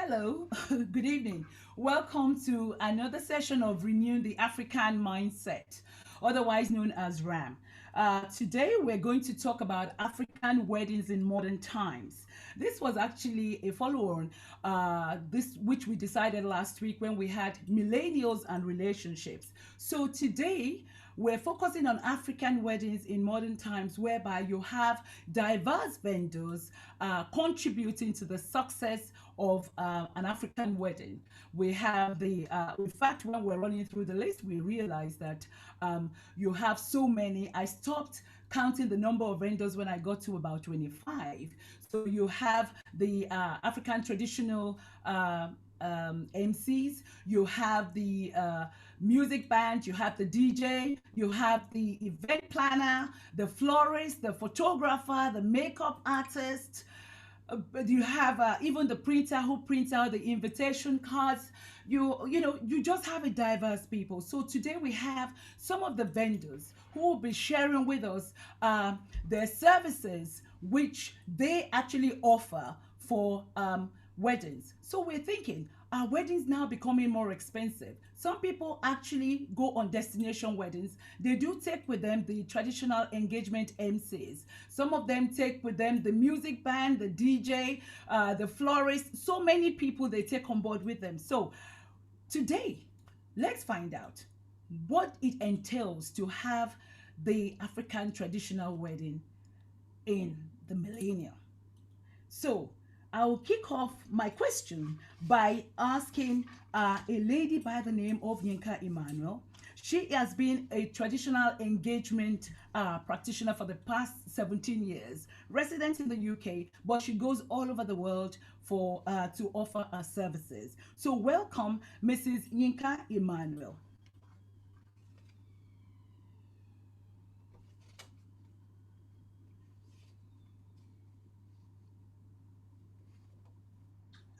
Hello, good evening. Welcome to another session of Renewing the African Mindset, otherwise known as RAM. Today, we're going to talk about African weddings in modern times. This was actually a follow-on, this which we decided last week when we had millennials and relationships. So today, we're focusing on African weddings in modern times, whereby you have diverse vendors contributing to the success of an African wedding. We have in fact, when we're running through the list, we realized that you have so many. I stopped counting the number of vendors when I got to about 25. So you have the African traditional MCs, you have the music band, you have the DJ, you have the event planner, the florist, the photographer, the makeup artist. But you have even the printer who prints out the invitation cards. You just have a diverse people. So today we have some of the vendors who will be sharing with us their services which they actually offer for weddings. So we're thinking, are weddings now becoming more expensive? Some people actually go on destination weddings. They do take with them the traditional engagement MCs. Some of them take with them the music band, the DJ, the florist. So many people they take on board with them. So today, let's find out what it entails to have the African traditional wedding in the millennium. So I'll kick off my question by asking a lady by the name of Yinka Emmanuel. She has been a traditional engagement practitioner for the past 17 years, resident in the UK, but she goes all over the world for to offer her services. So welcome, Mrs. Yinka Emmanuel.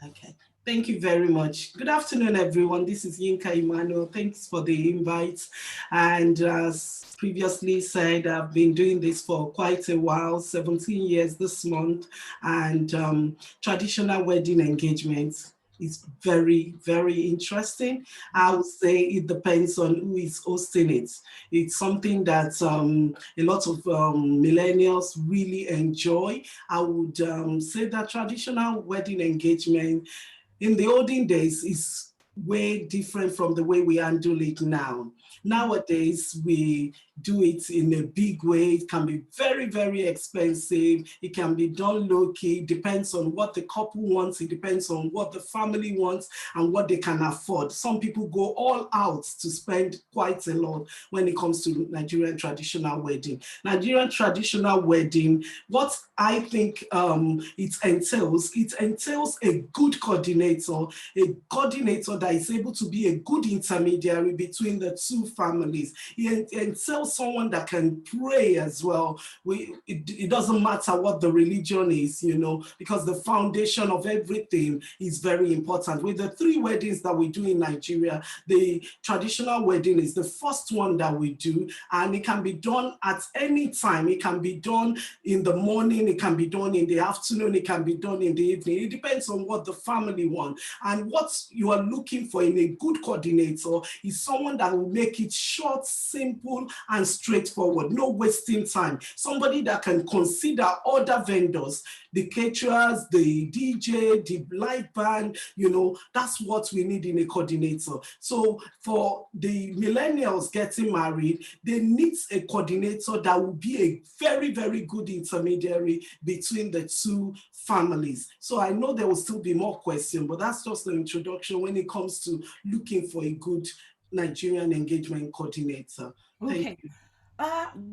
Okay. Thank you very much. Good afternoon, everyone. This is Yinka Emmanuel. Thanks for the invite. And as previously said, I've been doing this for quite a while, 17 years this month, and traditional wedding engagements is very, very interesting. I would say it depends on who is hosting it. It's something that a lot of millennials really enjoy. I would say that traditional wedding engagement in the olden days is way different from the way we handle it now. Nowadays, we do it in a big way. It can be very, very expensive. It can be done low-key. It depends on what the couple wants. It depends on what the family wants and what they can afford. Some people go all out to spend quite a lot when it comes to Nigerian traditional wedding. Nigerian traditional wedding, what I think it entails a good coordinator, that is able to be a good intermediary between the two families. It entails someone that can pray as well. It doesn't matter what the religion is, because the foundation of everything is very important. With the three weddings that we do in Nigeria, the traditional wedding is the first one that we do, and it can be done at any time. It can be done in the morning, it can be done in the afternoon, it can be done in the evening. It depends on what the family wants. And what you are looking for in a good coordinator is someone that will make it short, simple, and straightforward, no wasting time. Somebody that can consider other vendors, the caterers, the DJ, the live band, that's what we need in a coordinator. So for the millennials getting married, they need a coordinator that will be a very, very good intermediary between the two families. So I know there will still be more questions, but that's just the introduction when it comes to looking for a good Nigerian engagement coordinator. Thank Okay. you.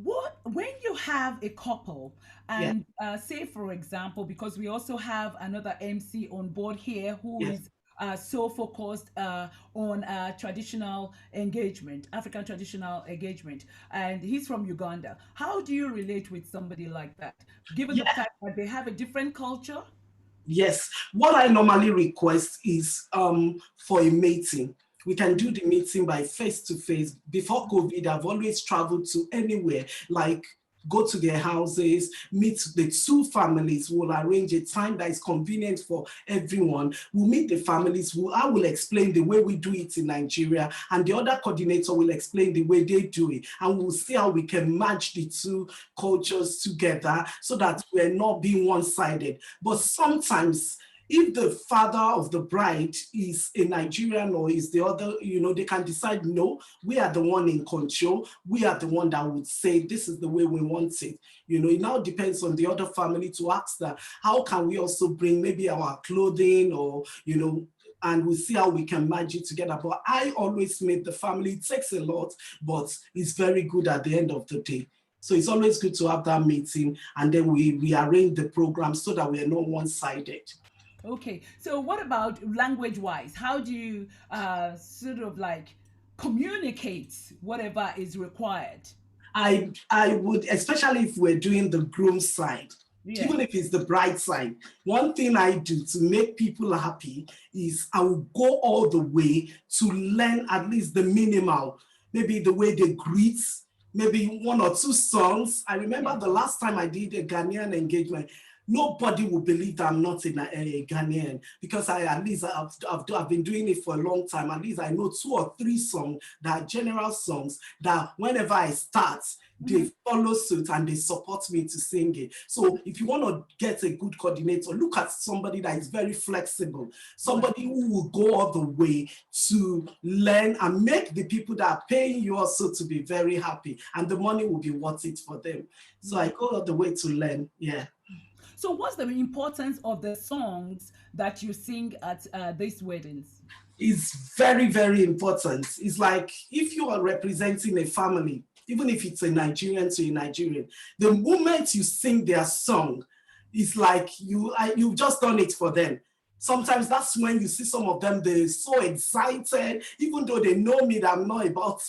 What when you have a couple Yeah, and say for example, because we also have another MC on board here who yeah. is so focused on traditional engagement, African traditional engagement, and he's from Uganda. How do you relate with somebody like that, given the fact that they have a different culture? Yes, what I normally request is for a meeting. We can do the meeting by face to face. Before COVID, I've always traveled to anywhere, like go to their houses, meet the two families. We'll arrange a time that is convenient for everyone. We'll meet the families. I will explain the way we do it in Nigeria, and the other coordinator will explain the way they do it. And we'll see how we can match the two cultures together so that we're not being one-sided. But sometimes, if the father of the bride is a Nigerian or is the other, they can decide, no, we are the one in control. We are the one that would say, this is the way we want it. It now depends on the other family to ask that, how can we also bring maybe our clothing or, and we'll see how we can manage it together. But I always make the family, it takes a lot, but it's very good at the end of the day. So it's always good to have that meeting, and then we rearrange the program so that we are not one-sided. Okay, so what about language wise? How do you sort of like communicate whatever is required? I would, especially if we're doing the groom side, Yeah. even if it's the bride side, one thing I do to make people happy is I will go all the way to learn at least the minimal, maybe the way they greet, maybe one or two songs. I remember Yeah. the last time I did a Ghanaian engagement, nobody will believe that I'm not a Ghanaian, because at least I've been doing it for a long time. At least I know 2 or 3 songs that are general songs that whenever I start, Mm-hmm. they follow suit and they support me to sing it. So if you want to get a good coordinator, look at somebody that is very flexible, Right. somebody who will go all the way to learn and make the people that are paying you also to be very happy, and the money will be worth it for them. So I Right. go all the way to learn. Yeah. So, what's the importance of the songs that you sing at these weddings? Is very, very important. It's like if you are representing a family, even if it's a Nigerian to a Nigerian, the moment you sing their song, it's like you've just done it for them. Sometimes that's when you see some of them, they're so excited, even though they know me that I'm not about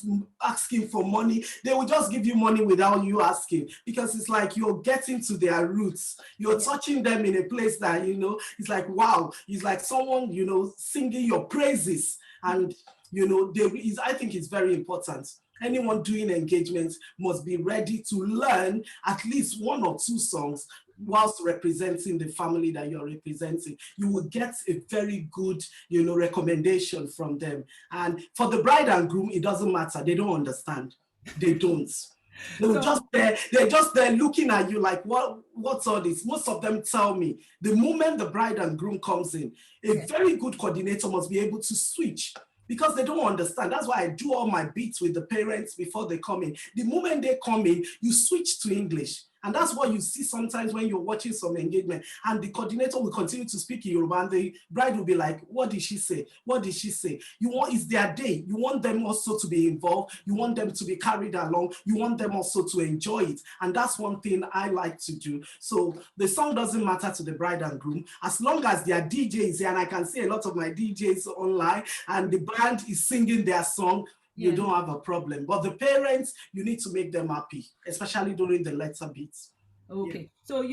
asking for money, they will just give you money without you asking, because it's like you're getting to their roots. You're Yeah. touching them in a place that, it's like, wow, it's like someone, singing your praises. And, I think it's very important. Anyone doing engagements must be ready to learn at least 1 or 2 songs whilst representing the family that you're representing. You will get a very good, recommendation from them. And for the bride and groom, it doesn't matter. They don't understand. They don't. So, They're just there looking at you like, what's all this? Most of them tell me the moment the bride and groom comes in, a yeah. very good coordinator must be able to switch, because they don't understand. That's why I do all my beats with the parents before they come in. The moment they come in, you switch to English. And that's what you see sometimes when you're watching some engagement. And the coordinator will continue to speak in Yoruba, and the bride will be like, what did she say? What did she say? It's their day. You want them also to be involved. You want them to be carried along. You want them also to enjoy it. And that's one thing I like to do. So the song doesn't matter to the bride and groom, as long as their DJ is here, and I can see a lot of my DJs online, and the band is singing their song, you Yeah. don't have a problem. But the parents, you need to make them happy, especially during the letter beats. Yeah. Okay. So,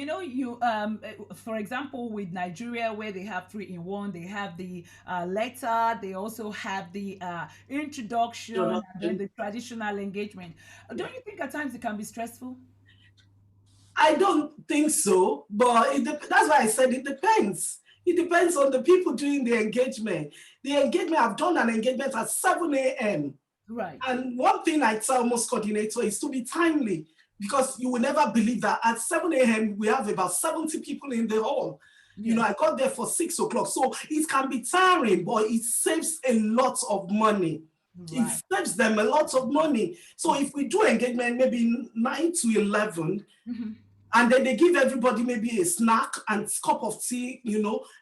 for example, with Nigeria, where they have three in one, they have the letter, they also have the introduction, and then Jonathan? the traditional engagement. Yeah. Don't you think at times it can be stressful? I don't think so, but that's why I said it depends. It depends on the people doing the engagement. The engagement, I've done an engagement at 7 a.m. Right. And one thing I tell most coordinators is to be timely, because you will never believe that at 7 a.m. we have about 70 people in the hall. Yeah. I got there for 6 o'clock. So it can be tiring, but it saves a lot of money. It Right. saves them a lot of money. So if we do engagement maybe 9 to 11, Hmm. and then they give everybody maybe a snack and cup of tea,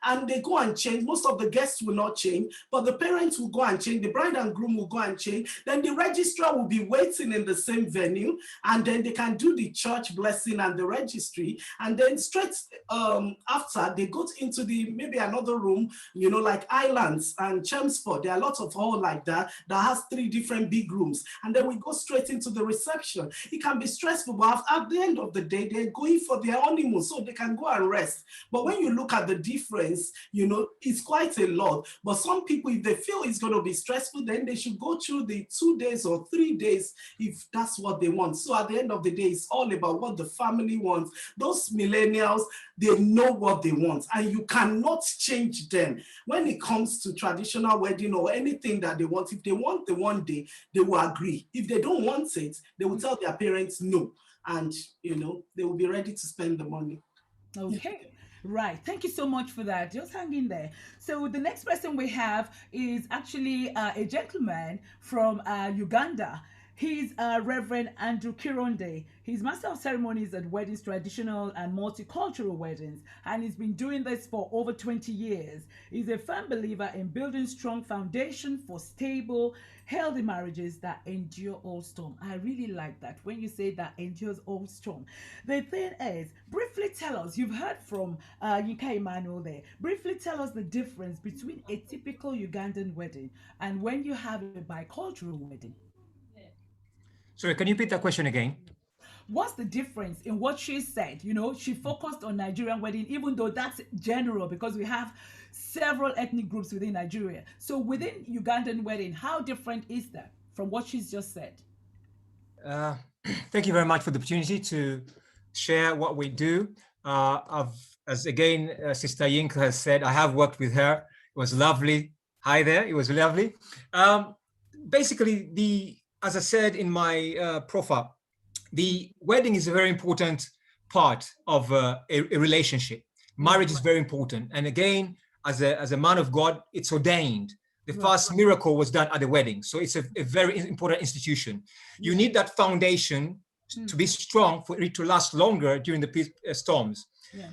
and they go and change. Most of the guests will not change, but the parents will go and change. The bride and groom will go and change. Then the registrar will be waiting in the same venue, and then they can do the church blessing and the registry. And then straight after, they go into maybe another room, like Islands and Chelmsford. There are lots of hall like that has 3 different big rooms. And then we go straight into the reception. It can be stressful, but at the end of the day, they going for their honeymoon so they can go and rest. But when you look at the difference, it's quite a lot. But some people, if they feel it's going to be stressful, then they should go through the 2 days or 3 days if that's what they want. So at the end of the day, it's all about what the family wants. Those millennials, they know what they want, and you cannot change them. When it comes to traditional wedding or anything that they want, if they want the one day, they will agree. If they don't want it, they will tell their parents no, and they will be ready to spend the money. Okay. Right. Thank you so much for that. Just hang in there. So the next person we have is actually a gentleman from Uganda. He's Reverend Andrew Kironde. He's Master of Ceremonies at weddings, traditional and multicultural weddings, and he's been doing this for over 20 years. He's a firm believer in building strong foundation for stable, healthy marriages that endure all storm. I really like that when you say that endures all storm. The thing is, briefly tell us, you've heard from Yinka Emmanuel there, briefly tell us the difference between a typical Ugandan wedding and when you have a bicultural wedding. Sorry, can you repeat that question again? What's the difference in what she said? She focused on Nigerian wedding, even though that's general because we have several ethnic groups within Nigeria. So within Ugandan wedding, how different is that from what she's just said? Thank you very much for the opportunity to share what we do. As again, Sister Yinka has said, I have worked with her. It was lovely. Hi there. It was lovely. Basically, as I said in my profile, the wedding is a very important part of a relationship. Marriage is very important. And again, as a man of God, it's ordained. The first miracle was done at the wedding. So it's a very important institution. You need that foundation to be strong for it to last longer during the storms.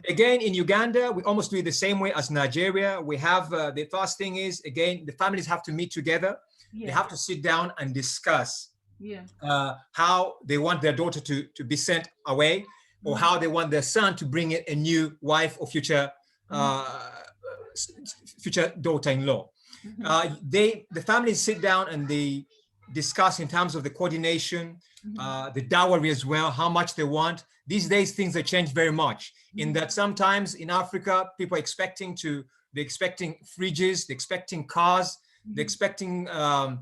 Again, in Uganda, we almost do it the same way as Nigeria. We have, the first thing is, again, the families have to meet together. They have to sit down and discuss how they want their daughter to be sent away, or how they want their son to bring in a new wife or future daughter-in-law. The families sit down and they discuss in terms of the coordination, the dowry as well, how much they want. These days, things have changed very much in that sometimes in Africa, people are expecting fridges, they're expecting cars, they're expecting a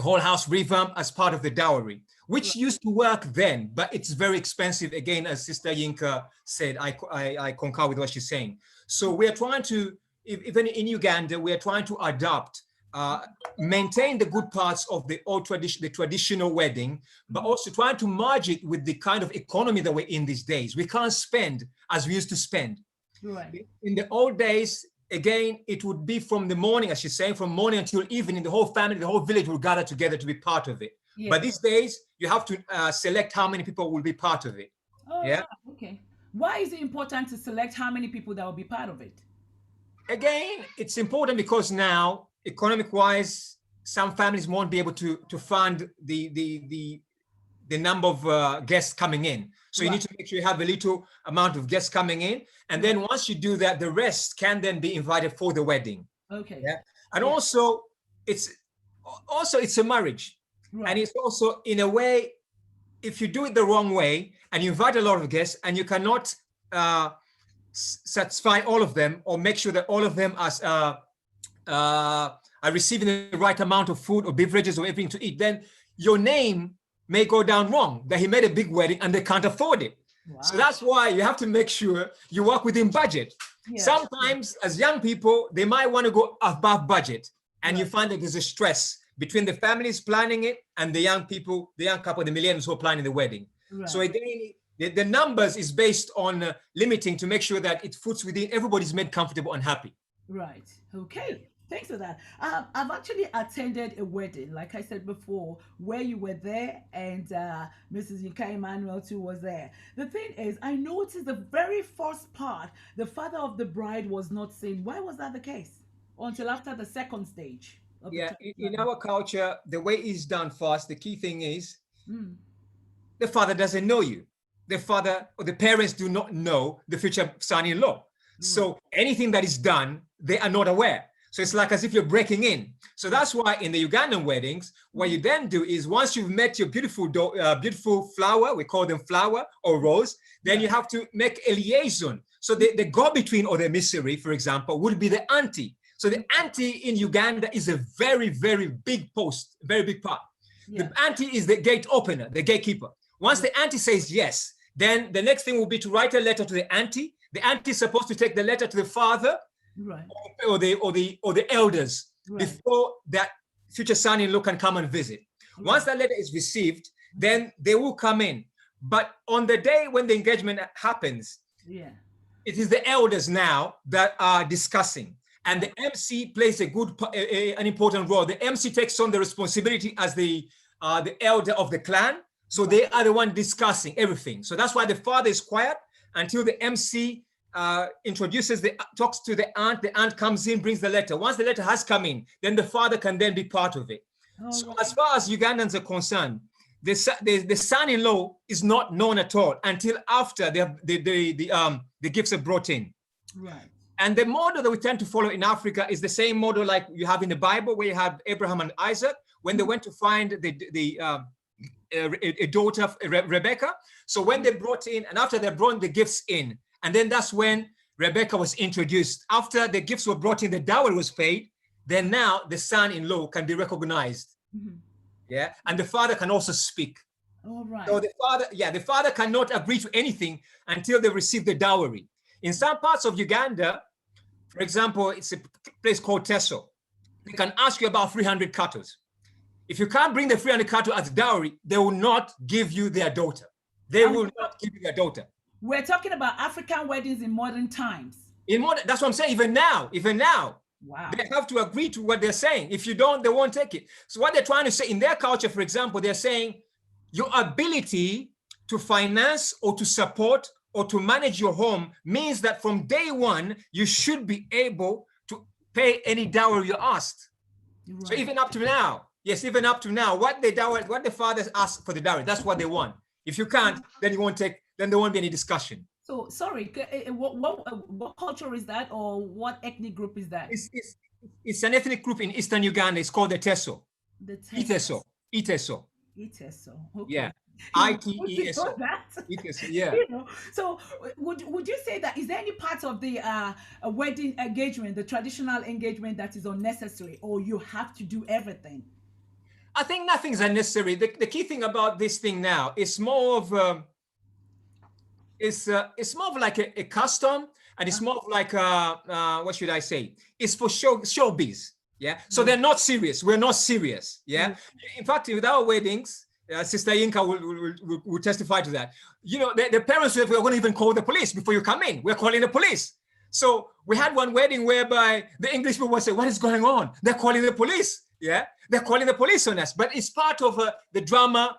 whole house revamp as part of the dowry, which used to work then, but it's very expensive. Again, as Sister Yinka said, I concur with what she's saying. So we are trying to, even in Uganda, we are trying to adopt, maintain the good parts of the traditional wedding, but also trying to merge it with the kind of economy that we're in these days. We can't spend as we used to spend. Right. In the old days, again, it would be from the morning, as she's saying, from morning until evening, the whole family, the whole village will gather together to be part of it. But these days, you have to select how many people will be part of it. Okay. Why is it important to select how many people that will be part of it? Again, it's important because now, economic-wise, some families won't be able to fund the number of guests coming in. So you need to make sure you have a little amount of guests coming in. And then once you do that, the rest can then be invited for the wedding. Okay. And also, it's a marriage. And it's also, in a way, if you do it the wrong way and you invite a lot of guests and you cannot satisfy all of them or make sure that all of them are receiving the right amount of food or beverages or everything to eat, then your name may go down wrong, that he made a big wedding and they can't afford it. So that's why you have to make sure you work within budget. Sometimes as young people, they might want to go above budget, and you find that there's a stress between the families planning it and the young people, the young couple, the millennials who are planning the wedding. So again, the numbers is based on limiting to make sure that it fits within, everybody's made comfortable and happy. Right. Okay. Thanks for that. I've actually attended a wedding, like I said before, where you were there and Mrs. Yinka Emmanuel too was there. The thing is, I noticed the very first part, the father of the bride was not seen. Why was that the case? Until after the second stage. In our culture, the way it's done first, the key thing is the father doesn't know you. The father or the parents do not know the future son-in-law. So anything that is done, they are not aware. So it's like as if you're breaking in. So that's why in the Ugandan weddings, what you then do is once you've met your beautiful flower, we call them flower or rose, then you have to make a liaison. So the go-between or the emissary, for example, would be the auntie. So the auntie in Uganda is a very, very big post, very big part. Yeah. The auntie is the gate opener, the gatekeeper. Once the auntie says yes, then the next thing will be to write a letter to the auntie. The auntie is supposed to take the letter to the father, right, or the elders, right, before that future son-in-law can come and visit. Right. Once that letter is received, then they will come in. But on the day when the engagement happens, yeah, it is the elders now that are discussing. And the MC plays an important role. The MC takes on the responsibility as the elder of the clan. So they are the one discussing everything. So that's why the father is quiet until the MC talks to the aunt comes in, brings the letter. Once the letter has come in, then the father can then be part of it. So right, as far as Ugandans are concerned, the son-in-law is not known at all until after the gifts are brought in. Right. And the model that we tend to follow in Africa is the same model like you have in the Bible, where you have Abraham and Isaac when they went to find a daughter, Rebecca. So when they brought in, and after they brought the gifts in, and then that's when Rebecca was introduced. After the gifts were brought in, the dowry was paid, then now the son-in-law can be recognized. Mm-hmm. Yeah, and the father can also speak. All right. So the father cannot agree to anything until they receive the dowry. In some parts of Uganda, for example, it's a place called Teso. They can ask you about 300 cattle. If you can't bring the 300 cattle as dowry, they will not give you their daughter. They will not give you their daughter. We're talking about African weddings in modern times. That's what I'm saying. Even now, wow, they have to agree to what they're saying. If you don't, they won't take it. So what they're trying to say in their culture, for example, they're saying your ability to finance or to support or to manage your home means that from day one, you should be able to pay any dowry you're asked. Right. So even up to now, what the fathers ask for the dowry, that's what they want. If you can't, then there won't be any discussion. So sorry, what culture is that, or what ethnic group is that? It's an ethnic group in Eastern Uganda. It's called the Teso. Iteso. Okay. Yeah. ITESO. Yeah. So would you say that is there any part of the wedding engagement, the traditional engagement, that is unnecessary, or you have to do everything? I think nothing's unnecessary. The key thing about this thing now is more of it's more of like a custom, and it's more of like what should I say? It's for showbiz. Yeah. So they're not serious. We're not serious. Yeah. In fact, with our weddings, Sister Yinka will testify to that. The parents said, we're going to even call the police before you come in. We're calling the police. So we had one wedding whereby the English people would say, what is going on? They're calling the police. Yeah, they're calling the police on us. But it's part of the drama.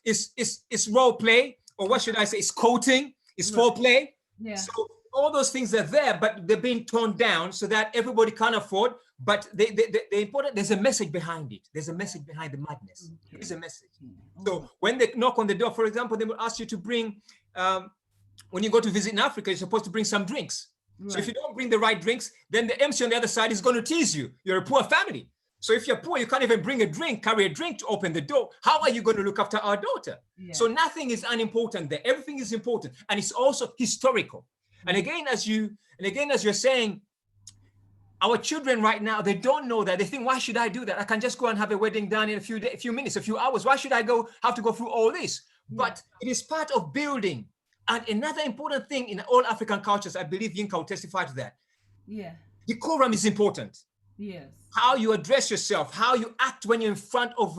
It's role play, or what should I say? It's coating. It's foreplay. Yeah. So all those things are there, but they're being toned down so that everybody can afford. But the important, there's a message behind it. There's a message behind the madness. Okay. There's a message. So when they knock on the door, for example, they will ask you to bring, when you go to visit in Africa, you're supposed to bring some drinks. Right. So if you don't bring the right drinks, then the MC on the other side is going to tease you. You're a poor family. So if you're poor, you can't even bring a drink, carry a drink to open the door. How are you going to look after our daughter? Yeah. So nothing is unimportant there. Everything is important. And it's also historical. Mm-hmm. And again, as you're saying, our children right now, they don't know that. They think, why should I do that? I can just go and have a wedding done in a few minutes, a few hours. Why should I have to go through all this? Yeah. But it is part of building. And another important thing in all African cultures, I believe Yinka will testify to that. Yeah. Decorum is important. Yes. How you address yourself, how you act when you're in front of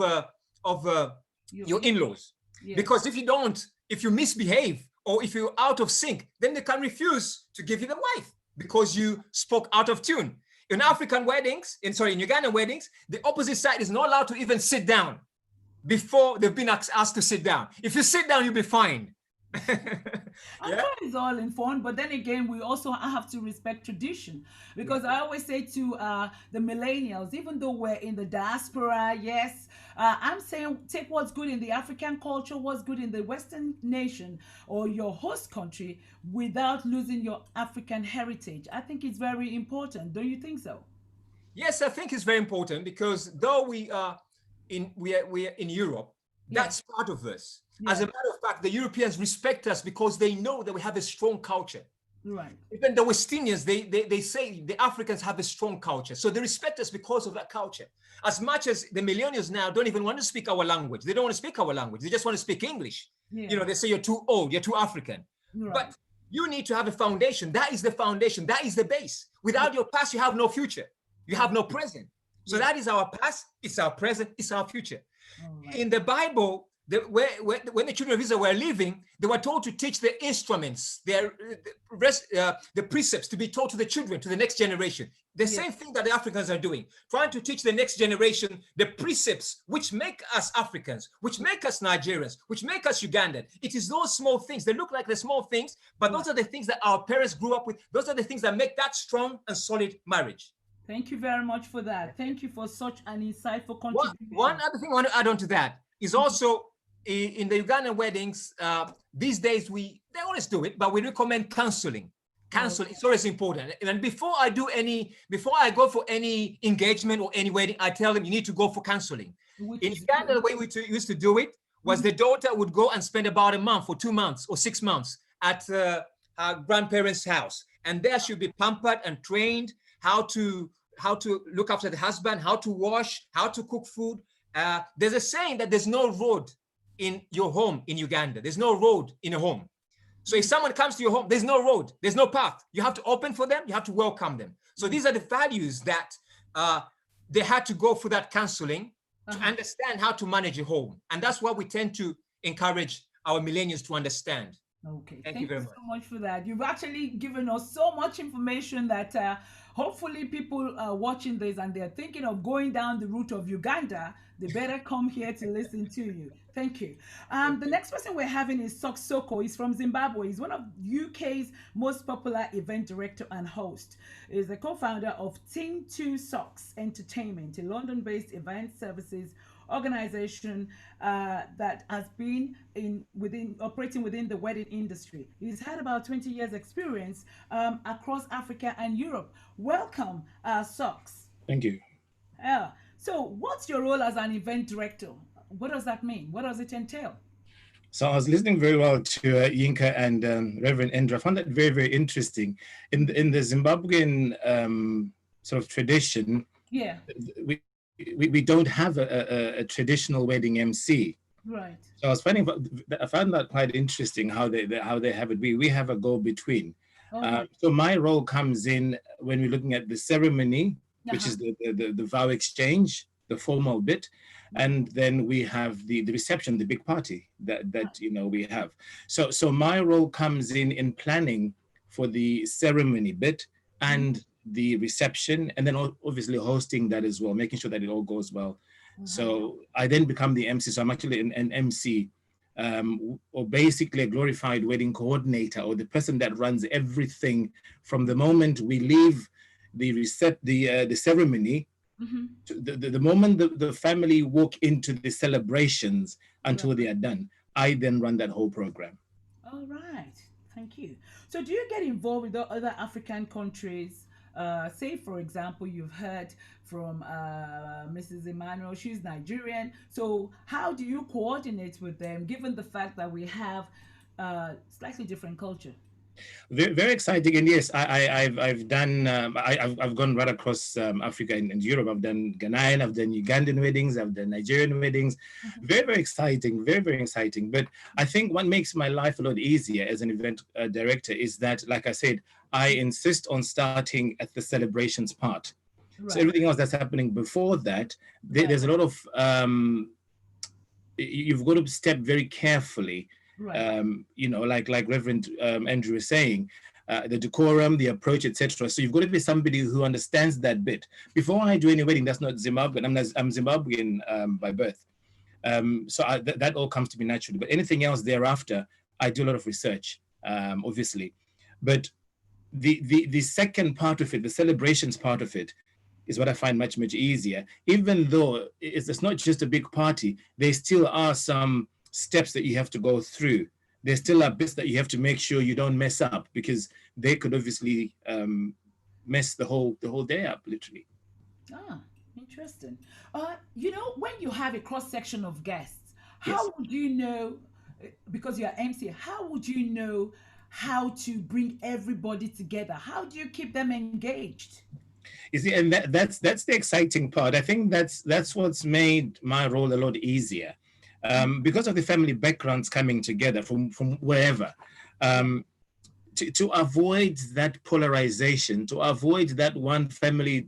your in-laws. Yes. Because if you misbehave or if you're out of sync, then they can refuse to give you the wife because you spoke out of tune. In African weddings, in Ugandan weddings, the opposite side is not allowed to even sit down before they've been asked to sit down. If you sit down, you'll be fined. I'm is all informed, but then again, we also have to respect tradition, because I always say to the millennials, even though we're in the diaspora, yes, I'm saying take what's good in the African culture, what's good in the Western nation or your host country, without losing your African heritage. I think it's very important. Don't you think so? Yes, I think it's very important because though we are in Europe, Yeah, that's part of us. As yeah, a matter of fact, the Europeans respect us because they know that we have a strong culture. right. Even the West Indians, they say the Africans have a strong culture. So they respect us because of that culture. As much as the millennials now don't even want to speak our language. They don't want to speak our language. They just want to speak English. Yeah, You know, they say you're too old, you're too African. right. But you need to have a foundation. That is the foundation. That is the base. Yeah, Without your past, you have no future. You have no present. So yeah. that is our past, it's our present, it's our future. All right. In the Bible, when the children of Israel were living, they were told to teach the instruments, the precepts to be taught to the children, to the next generation. The Yeah, same thing that the Africans are doing, trying to teach the next generation the precepts which make us Africans, which make us Nigerians, which make us Ugandan. It is those small things. They look like the small things, but right. those are the things that our parents grew up with. Those are the things that make that strong and solid marriage. Thank you very much for that. Thank you for such an insightful One contribution. other thing I want to add on to that is also in the Ugandan weddings, these days they always do it, but we recommend counseling. Counseling is always important. And before I go for any engagement or any wedding, I tell them you need to go for counseling. Which In is Uganda, the way we used to do it was the daughter would go and spend about a month or 2 months or 6 months at her grandparents' house. And there she'll be pampered and trained how to look after the husband, how to wash, how to cook food. There's a saying that there's no road in your home in Uganda. There's no road in a home. So if someone comes to your home, there's no road, there's no path. You have to open for them, you have to welcome them. So these are the values that they had to go for that counseling to understand how to manage a home. And that's what we tend to encourage our millennials to understand. Okay, Thank you thank you very so much. much for that. You've actually given us so much information that hopefully people are watching this and they're thinking of going down the route of Uganda. They better come here to listen to you. Thank you. The next person we're having is Soksoko. He's from Zimbabwe. He's one of UK's most popular event director and host. He's the co-founder of Team 2 Socks Entertainment, a London-based event services organization that has been operating within the wedding industry. He's had about 20 years experience across Africa and Europe. Welcome, Socks. Thank you. Yeah. So what's your role as an event director? What does that mean? What does it entail? So I was listening very well to Yinka and Reverend Endra. I found that very, very interesting. In the Zimbabwean sort of tradition, Yeah. we don't have a traditional wedding MC. Right. So I found that quite interesting how they have it. We have a go-between. So my role comes in when we're looking at the ceremony, which is the vow exchange, the formal bit, and then we have the reception, the big party that we have. So my role comes in planning for the ceremony bit and the reception, and then obviously hosting that as well, making sure that it all goes well. So I then become the MC. So I'm actually an MC, or basically a glorified wedding coordinator, or the person that runs everything from the moment we leave the ceremony to the moment the family walk into the celebrations until they are done. I then run that whole program. All right. Thank you. So do you get involved with the other African countries? Say, for example, you've heard from Mrs. Emmanuel, she's Nigerian. So how do you coordinate with them, given the fact that we have slightly different culture? Very, very exciting, and yes, I've done. I've gone right across Africa and Europe. I've done Ghanaian, I've done Ugandan weddings, I've done Nigerian weddings. Very, very exciting, very, very exciting. But I think what makes my life a lot easier as an event director is that, like I said, I insist on starting at the celebrations part. Right. So everything else that's happening before that, there's a lot of you've got to step very carefully. Right. Like Reverend Andrew is saying, the decorum, the approach, etc. So you've got to be somebody who understands that bit. Before I do any wedding, that's not Zimbabwean. I'm Zimbabwean by birth. So that all comes to me naturally. But anything else thereafter, I do a lot of research, obviously. But the second part of it, the celebrations part of it, is what I find much, much easier. Even though it's not just a big party, there still are some steps that you have to go through. There still are bits that you have to make sure you don't mess up, because they could obviously mess the whole day up, literally. Ah, interesting. When you have a cross section of guests, Yes. how would you know, because you're MC, how would you know how to bring everybody together? How do you keep them engaged? You see, and that's the exciting part. I think that's what's made my role a lot easier, because of the family backgrounds coming together from wherever. Yeah. Um, to avoid that polarization, to avoid that one family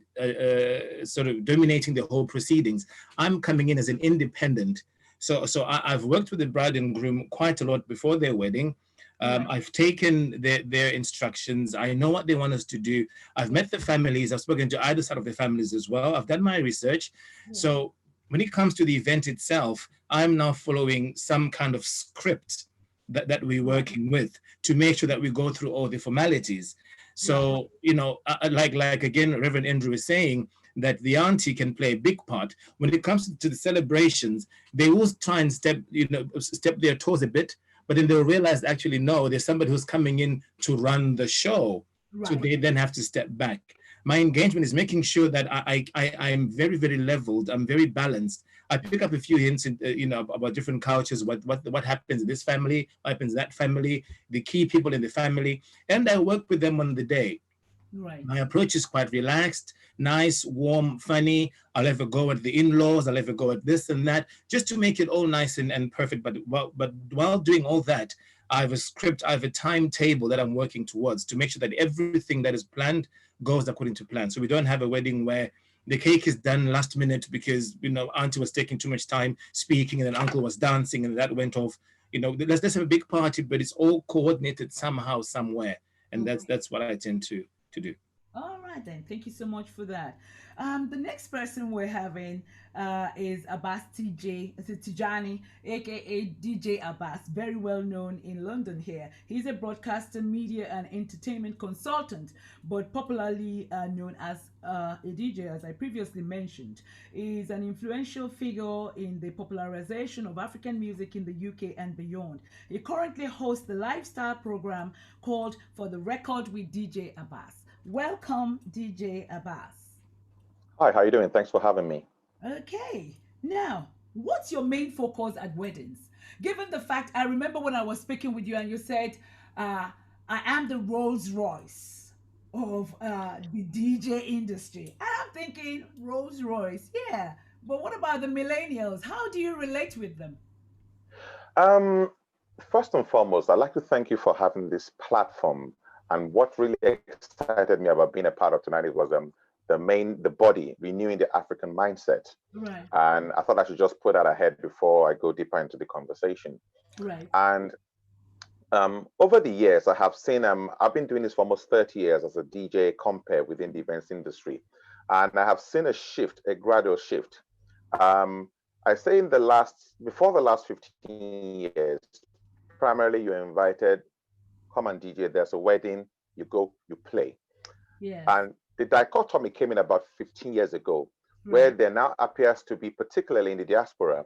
sort of dominating the whole proceedings, I'm coming in as an independent. So I've worked with the bride and groom quite a lot before their wedding. Right. I've taken their instructions. I know what they want us to do. I've met the families. I've spoken to either side of the families as well. I've done my research. Yeah. So when it comes to the event itself, I'm now following some kind of script that we're Right. working with to make sure that we go through all the formalities. Right. So, like again, Reverend Andrew is saying that the auntie can play a big part when it comes to the celebrations. They will try and step their toes a bit, but then they'll realize actually no, there's somebody who's coming in to run the show. So Right. they then have to step back. My engagement is making sure that I'm very, very leveled. I'm very balanced. I pick up a few hints, about different cultures, what happens in this family, what happens in that family, the key people in the family, and I work with them on the day. Right. My approach is quite relaxed, nice, warm, funny. I'll ever go at the in-laws, I'll ever go at this and that, just to make it all nice and perfect. But while doing all that, I have a script, I have a timetable that I'm working towards to make sure that everything that is planned goes according to plan. So we don't have a wedding where the cake is done last minute because auntie was taking too much time speaking and then uncle was dancing and that went off. Let's have a big party, but it's all coordinated somehow, somewhere. And Okay. that's what I tend to do. All right, then. Thank you so much for that. The next person we're having is Abbas Tijani, aka DJ Abbas, very well known in London here. He's a broadcaster, media, and entertainment consultant, but popularly known as a DJ, as I previously mentioned. He's an influential figure in the popularization of African music in the UK and beyond. He currently hosts the lifestyle program called For the Record with DJ Abbas. Welcome, DJ Abbas. Hi, how you doing? Thanks for having me. Okay, now, what's your main focus at weddings? Given the fact, I remember when I was speaking with you and you said, I am the Rolls Royce of the DJ industry. And I'm thinking, Rolls Royce, yeah, but what about the millennials? How do you relate with them? Um, First and foremost, I'd like to thank you for having this platform. And what really excited me about being a part of tonight was the body, renewing the African mindset. Right, And I thought I should just put that ahead before I go deeper into the conversation. right, And over the years, I have seen, I've been doing this for almost 30 years as a DJ compere within the events industry. And I have seen a shift, a gradual shift. Um, I say before the last 15 years, primarily you're invited, come and DJ, there's a wedding, you go, you play. yes, And the dichotomy came in about 15 years ago, where right, there now appears to be, particularly in the diaspora, right,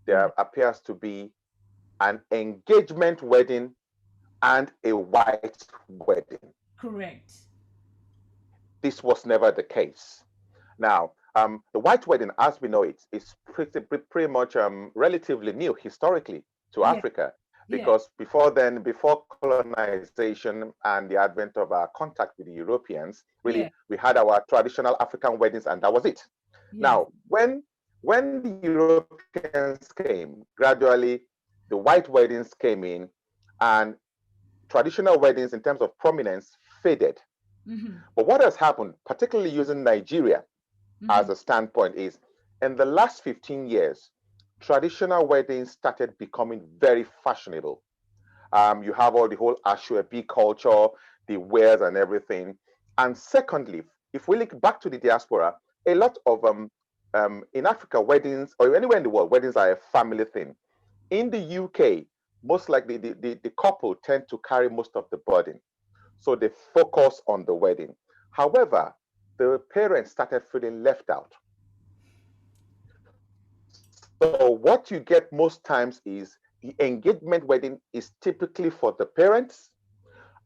there appears to be an engagement wedding and a white wedding. correct. This was never the case. Now, the white wedding, as we know it, is pretty much relatively new historically to Yeah, Africa, yeah, because before then, before colonization and the advent of our contact with the Europeans, yeah, really we had our traditional African weddings, and that was it. yes, Now, when the Europeans came, gradually the white weddings came in, and traditional weddings in terms of prominence faded. mm-hmm, But what has happened, particularly using Nigeria mm-hmm, as a standpoint, is in the last 15 years, traditional weddings started becoming very fashionable. You have all the whole Ashwebi culture, the wares and everything. And secondly, if we look back to the diaspora, a lot of in Africa, weddings or anywhere in the world, weddings are a family thing. In the UK, most likely the couple tend to carry most of the burden. So they focus on the wedding. However, the parents started feeling left out. So what you get most times is the engagement wedding is typically for the parents,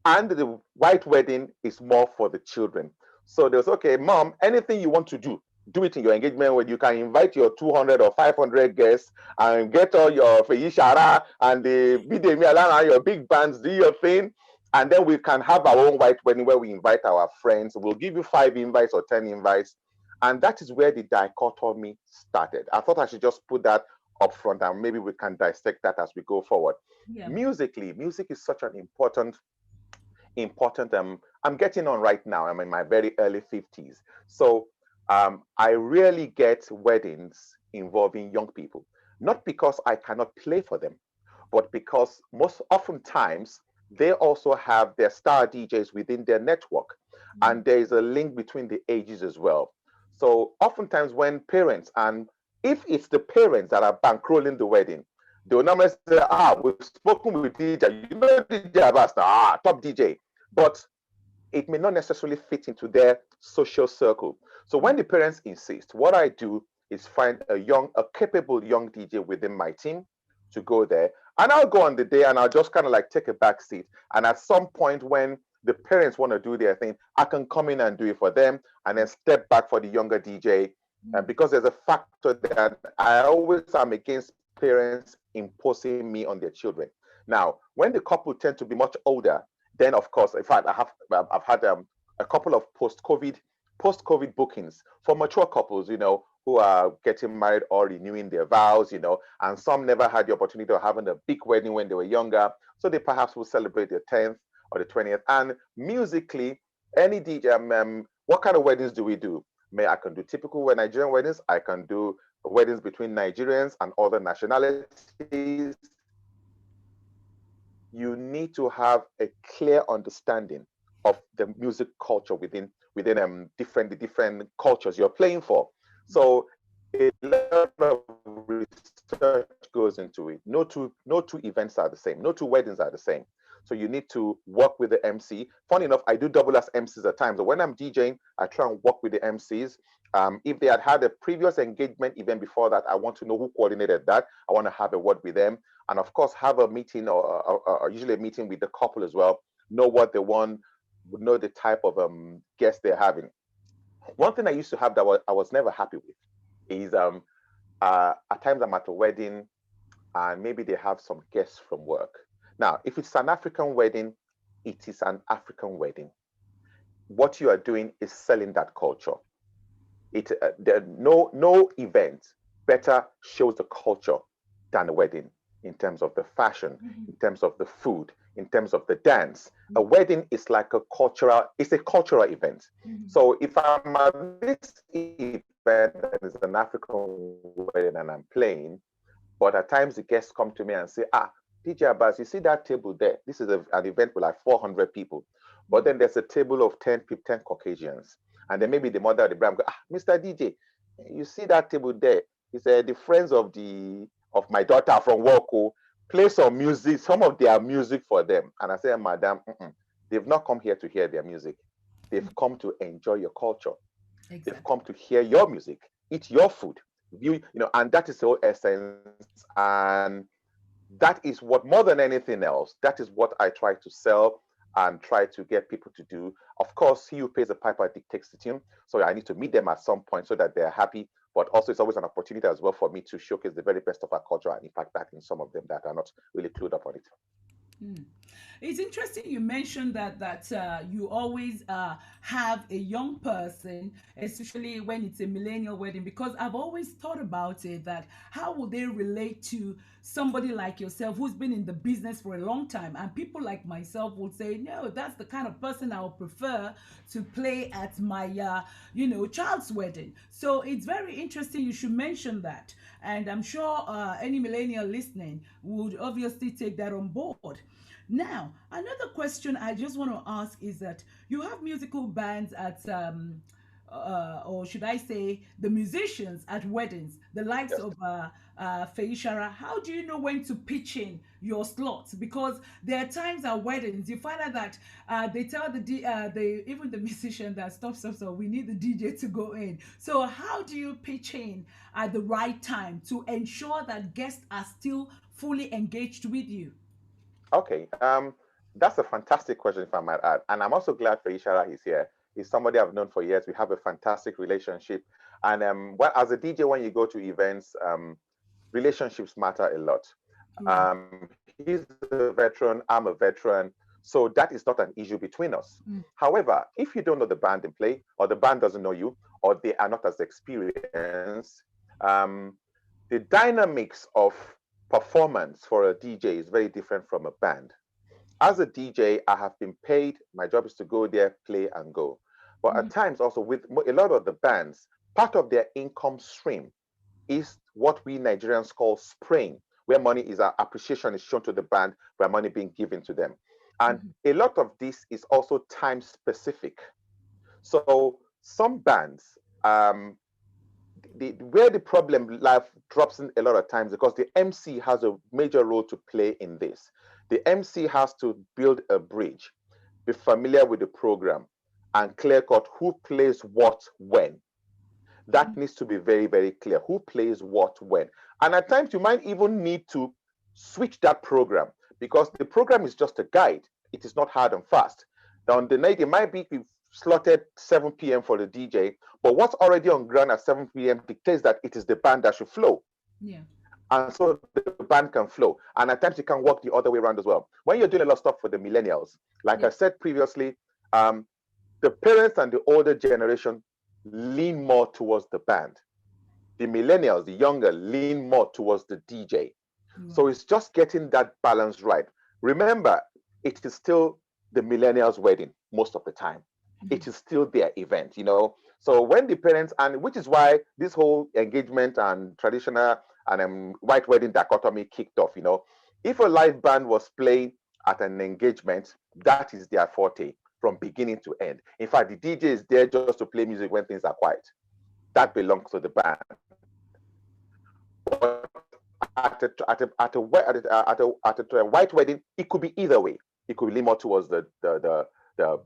and the white wedding is more for the children. So there's okay, mom, anything you want to do, do it in your engagement where you can invite your 200 or 500 guests and get all your Feyishara and the Bidemi Alana and your big bands, do your thing. And then we can have our own white wedding where we invite our friends. We'll give you 5 invites or 10 invites. And that is where the dichotomy started. I thought I should just put that up front and maybe we can dissect that as we go forward. Yeah. Musically, music is such an important I'm getting on right now. I'm in my very early 50s. So I rarely get weddings involving young people, not because I cannot play for them, but because most oftentimes they also have their star DJs within their network. And there is a link between the ages as well. So oftentimes when parents, and if it's the parents that are bankrolling the wedding, they'll normally say, we've spoken with DJ, you know DJ Abbas, top DJ. But it may not necessarily fit into their social circle. So when the parents insist, what I do is find a capable young DJ within my team to go there. And I'll go on the day and I'll just kind of like take a back seat. And at some point when the parents want to do their thing, I can come in and do it for them and then step back for the younger DJ. Because there's a factor that I always am against parents imposing me on their children. Now, when the couple tend to be much older, then of course, in fact, I've had a couple of post-COVID bookings for mature couples, who are getting married or renewing their vows, and some never had the opportunity of having a big wedding when they were younger. So they perhaps will celebrate their 10th or the 20th. And musically, any DJ, what kind of weddings do we do? I can do typical Nigerian weddings. I can do weddings between Nigerians and other nationalities. You need to have a clear understanding of the music culture within different cultures you're playing for. So a lot of research goes into it. No two events are the same. No two weddings are the same. So you need to work with the MC. Funny enough, I do double as MCs at times. So when I'm DJing, I try and work with the MCs. If they had a previous engagement event before that, I want to know who coordinated that. I want to have a word with them. And of course, have a meeting or usually a meeting with the couple as well. Know what they want, know the type of guests they're having. One thing I used to have that I was never happy with is at times I'm at a wedding and maybe they have some guests from work. Now, if it's an African wedding, it is an African wedding. What you are doing is selling that culture. No event better shows the culture than a wedding in terms of the fashion, in terms of the food, in terms of the dance. A wedding is like a cultural event. So if I'm at this event and it's an African wedding and I'm playing, but at times the guests come to me and say, DJ Abbas, you see that table there? This is an event with like 400 people. But then there's a table of 10 Caucasians. And then maybe the mother of the bride goes, Mr. DJ, you see that table there? He said, the friends of my daughter from Woko play some music, some of their music for them. And I said, Madam, they've not come here to hear their music. They've come to enjoy your culture. Exactly. They've come to hear your music, eat your food. And that is the whole essence. And that is what, more than anything else, that is what I try to sell and try to get people to do. Of course, he who pays the piper dictates the tune. So I need to meet them at some point so that they're happy. But also, it's always an opportunity as well for me to showcase the very best of our culture and impact that in some of them that are not really clued up on it. It's interesting you mentioned that you always have a young person, especially when it's a millennial wedding, because I've always thought about it, that how will they relate to somebody like yourself who's been in the business for a long time? And people like myself would say, no, that's the kind of person I would prefer to play at my child's wedding. So it's very interesting you should mention that, and I'm sure any millennial listening would obviously take that on board. Now, another question I just want to ask is that you have musical bands at, or should I say, the musicians at weddings, the likes of Feishara. How do you know when to pitch in your slots? Because there are times at weddings you find out that they tell even the musician that stop, we need the DJ to go in. So how do you pitch in at the right time to ensure that guests are still fully engaged with you? Okay, that's a fantastic question, if I might add. And I'm also glad for Ishara is here. He's somebody I've known for years. We have a fantastic relationship. And well, as a DJ, when you go to events, relationships matter a lot. Right. He's a veteran, I'm a veteran, so that is not an issue between us. Mm. However, if you don't know the band in play, or the band doesn't know you, or they are not as experienced, um, the dynamics of performance for a DJ is very different from a band. As a DJ, I have been paid. My job is to go there, play, and go. But at Mm. times, also with a lot of the bands, part of their income stream is what we Nigerians call spraying, where money is appreciation is shown to the band, where money being given to them. And Mhm. a lot of this is also time specific. So some bands, where the problem life drops in a lot of times because the MC has a major role to play in this. The MC has to build a bridge, be familiar with the program, and clear cut who plays what when. That needs to be very, very clear. Who plays what when? And at times you might even need to switch that program because the program is just a guide. It is not hard and fast. Now, on the night, it might be slotted 7 p.m. for the DJ, but what's already on ground at 7 p.m. dictates that it is the band that should flow. Yeah. And so the band can flow. And at times it can work the other way around as well. When you're doing a lot of stuff for the millennials, like Yeah. I said previously, the parents and the older generation lean more towards the band. The millennials, the younger, lean more towards the DJ. So Right. it's just getting that balance right. Remember, it is still the millennials' wedding most of the time. Mhm. It is still their event, you know. So when the parents, and which is why this whole engagement and traditional and white wedding dichotomy kicked off, you know. If a live band was playing at an engagement, that is their forte from beginning to end. In fact, the DJ is there just to play music when things are quiet. That belongs to the band. But at a white wedding, it could be either way. It could lean more towards the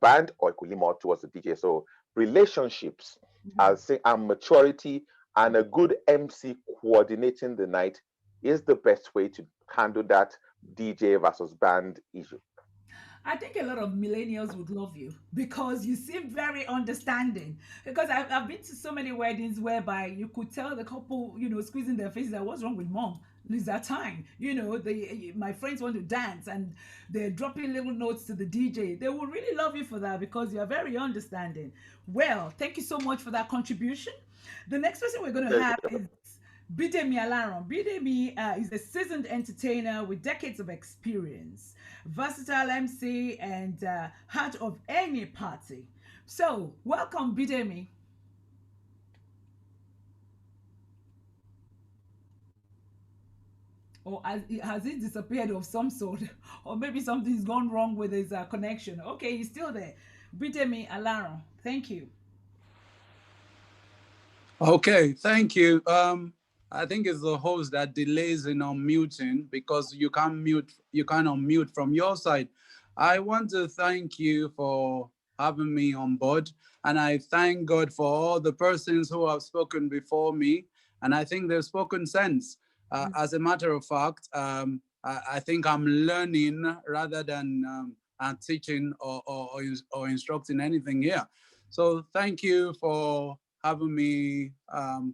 band, or it could lean more towards the DJ. So relationships, Mhm. I'll say, and maturity, and a good MC coordinating the night is the best way to handle that DJ versus band issue. I think a lot of millennials would love you because you seem very understanding. Because I've been to so many weddings whereby you could tell the couple, squeezing their faces, that what's wrong with mom? It's that time. My friends want to dance and they're dropping little notes to the DJ. They will really love you for that because you are very understanding. Well, thank you so much for that contribution. The next person we're going to have is Bidemi Alaron. Bidemi is a seasoned entertainer with decades of experience, versatile MC, and heart of any party. So, welcome, Bidemi. Or has he disappeared of some sort? Or maybe something's gone wrong with his connection. Okay, he's still there. Bidemi Alaron, thank you. Okay, thank you. I think it's the host that delays in unmuting because you can't unmute from your side. I want to thank you for having me on board, and I thank God for all the persons who have spoken before me, and I think they've spoken sense. As a matter of fact, I think I'm learning rather than teaching or instructing anything here. So thank you for having me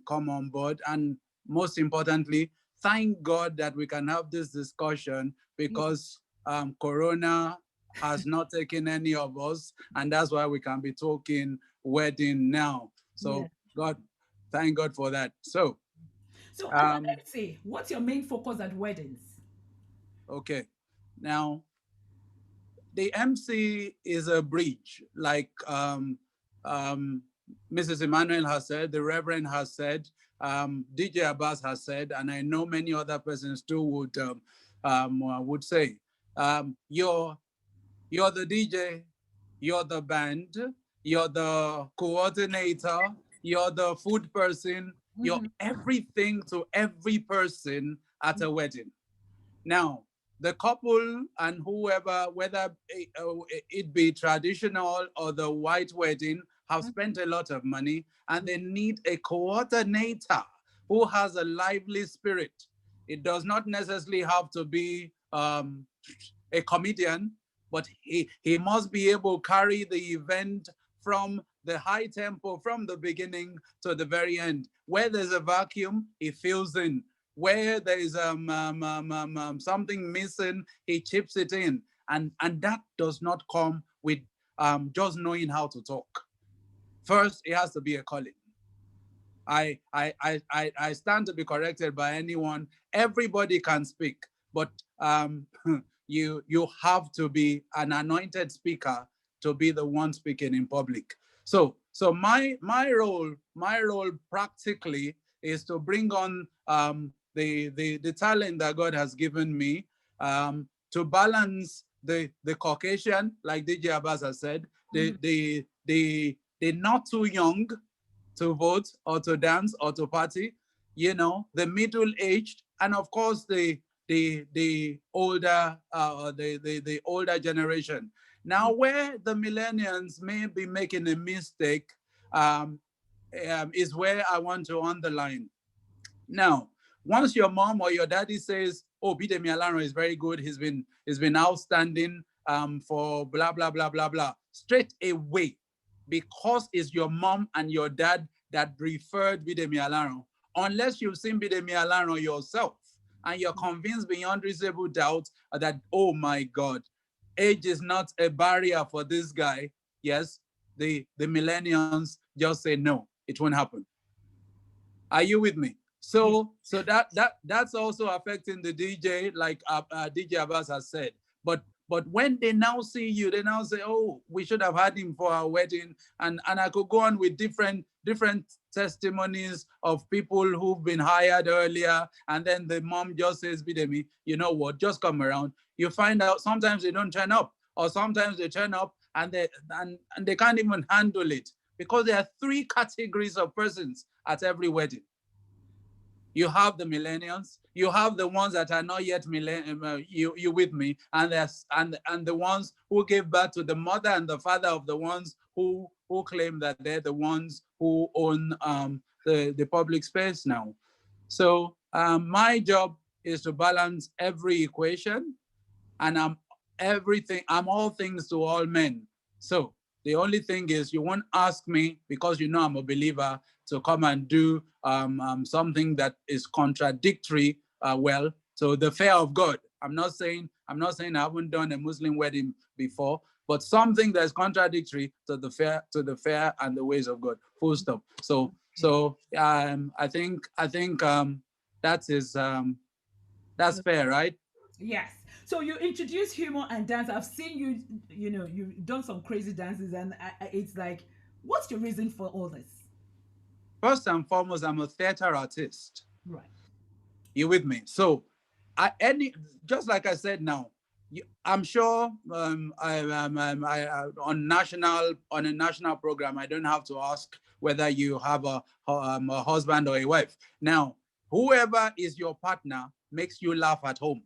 come on board. And most importantly, thank God that we can have this discussion Yeah, because Corona has not taken any of us. And that's why we can be talking wedding now. yeah. So God, thank God for that. So, So, as an um, MC, what's your main focus at weddings? okay. Now, the MC is a bridge, like um, Mrs. Emmanuel has said, the Reverend has said, DJ Abbas has said, and I know many other persons too would say, you're the DJ, you're the band, you're the coordinator, you're the food person, you're Mm-hmm. everything to every person at a wedding. Now, the couple and whoever, whether it be traditional or the white wedding, have spent a lot of money and they need a coordinator who has a lively spirit. It does not necessarily have to be a comedian, but he must be able to carry the event from the high tempo from the beginning to the very end. Where there's a vacuum, he fills in. Where there is something missing, he chips it in. And that does not come with just knowing how to talk. First, it has to be a calling. I stand to be corrected by anyone. Everybody can speak, but you have to be an anointed speaker to be the one speaking in public. So my role practically is to bring on the talent that God has given me to balance the Caucasian, like DJ Abbas has said, the not too young to vote or to dance or to party, the middle-aged, and of course the older the older generation. Now, where the millennials may be making a mistake is where I want to underline. Now, once your mom or your daddy says, "Oh, Bidemi Alaro is very good. He's been outstanding for blah blah blah blah blah," straight away, because it's your mom and your dad that referred Bidemi Alaro. Unless you've seen Bidemi Alaro yourself and you're convinced beyond reasonable doubt that, oh my God, age is not a barrier for this guy. Yes, the millennials just say no, it won't happen. Are you with me? So that's also affecting the DJ, like DJ Abbas has said. But when they now see you, they now say, "Oh, we should have had him for our wedding," and I could go on with different testimonies of people who've been hired earlier, and then the mom just says, "Bidemi, you know what? Just come around." You find out sometimes they don't turn up, or sometimes they turn up and they can't even handle it, because there are 3 categories of persons at every wedding. You have the millennials, you have the ones that are not yet you with me, and the ones who gave birth to the mother and the father of the ones who claim that they're the ones who own the public space now. So my job is to balance every equation, and I'm all things to all men. So the only thing is, you won't ask me, because you know I'm a believer, to come and do something that is contradictory, to the fear of God. I'm not saying I haven't done a Muslim wedding before, but something that's contradictory to the fear and the ways of God. Full stop. So I think that is that's fair, right? Yes. So you introduce humor and dance. I've seen you, you've done some crazy dances, and it's like, what's your reason for all this? First and foremost, I'm a theater artist. Right. You with me? So, just like I said now, I'm sure on a national program, I don't have to ask whether you have a husband or a wife. Now, whoever is your partner makes you laugh at home,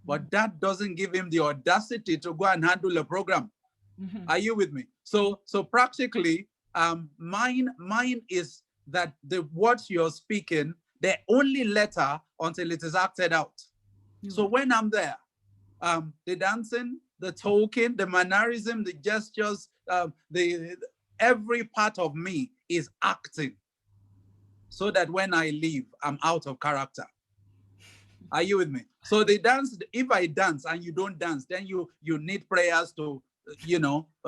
but that doesn't give him the audacity to go and handle a program. Are you with me? So practically, mine is that the words you're speaking, they're only letter until it is acted out. So when I'm there, the dancing, the talking, the mannerism, the gestures, every part of me is acting, so that when I leave, I'm out of character. Are you with me? So they dance. If I dance and you don't dance, then you need prayers to, if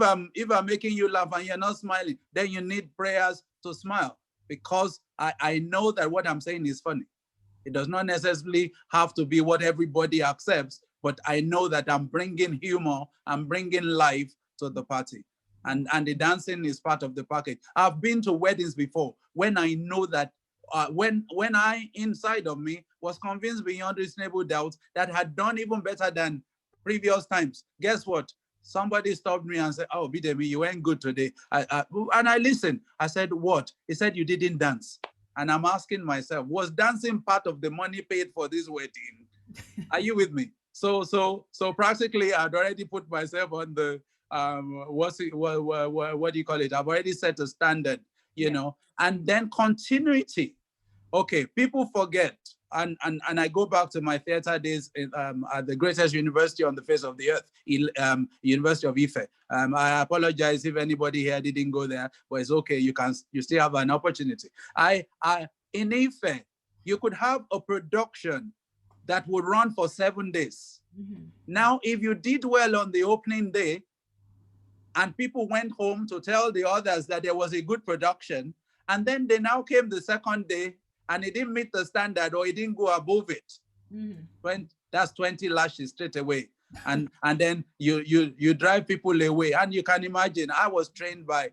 I'm making you laugh and you're not smiling, then you need prayers to smile, because I know that what I'm saying is funny. It does not necessarily have to be what everybody accepts, but I know that I'm bringing humor, I'm bringing life to the party. And the dancing is part of the package. I've been to weddings before when I know that when I, inside of me, was convinced beyond reasonable doubt that had done even better than previous times. Guess what? Somebody stopped me and said, "Oh, Bidemi, you ain't good today." And I listened. I said, "What?" He said, "You didn't dance." And I'm asking myself, was dancing part of the money paid for this wedding? Are you with me? So practically, I'd already put myself on the what do you call it? I've already set a standard, you know. And then continuity. Okay, people forget and I go back to my theater days at the greatest university on the face of the earth, University of Ife. I apologize if anybody here didn't go there, but it's okay. You still have an opportunity. In Ife, you could have a production that would run for 7 days. Now, if you did well on the opening day, and people went home to tell the others that there was a good production, and then they now came the second day and it didn't meet the standard or it didn't go above it. When that's 20 lashes straight away. And then you drive people away. And you can imagine, I was trained by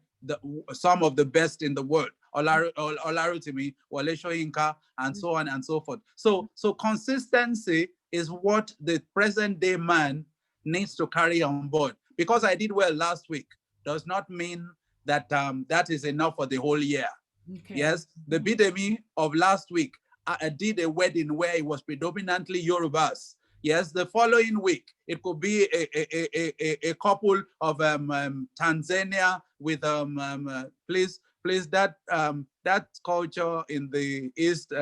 some of the best in the world, Olarutimi, Wale Soyinka, and so on and so forth. So consistency is what the present day man needs to carry on board. Because I did well last week does not mean that that is enough for the whole year. Okay. Yes, the Bidemi of last week, I did a wedding where it was predominantly Yorubas. Yes, the following week, it could be a couple of Tanzania with, please, that culture in the East,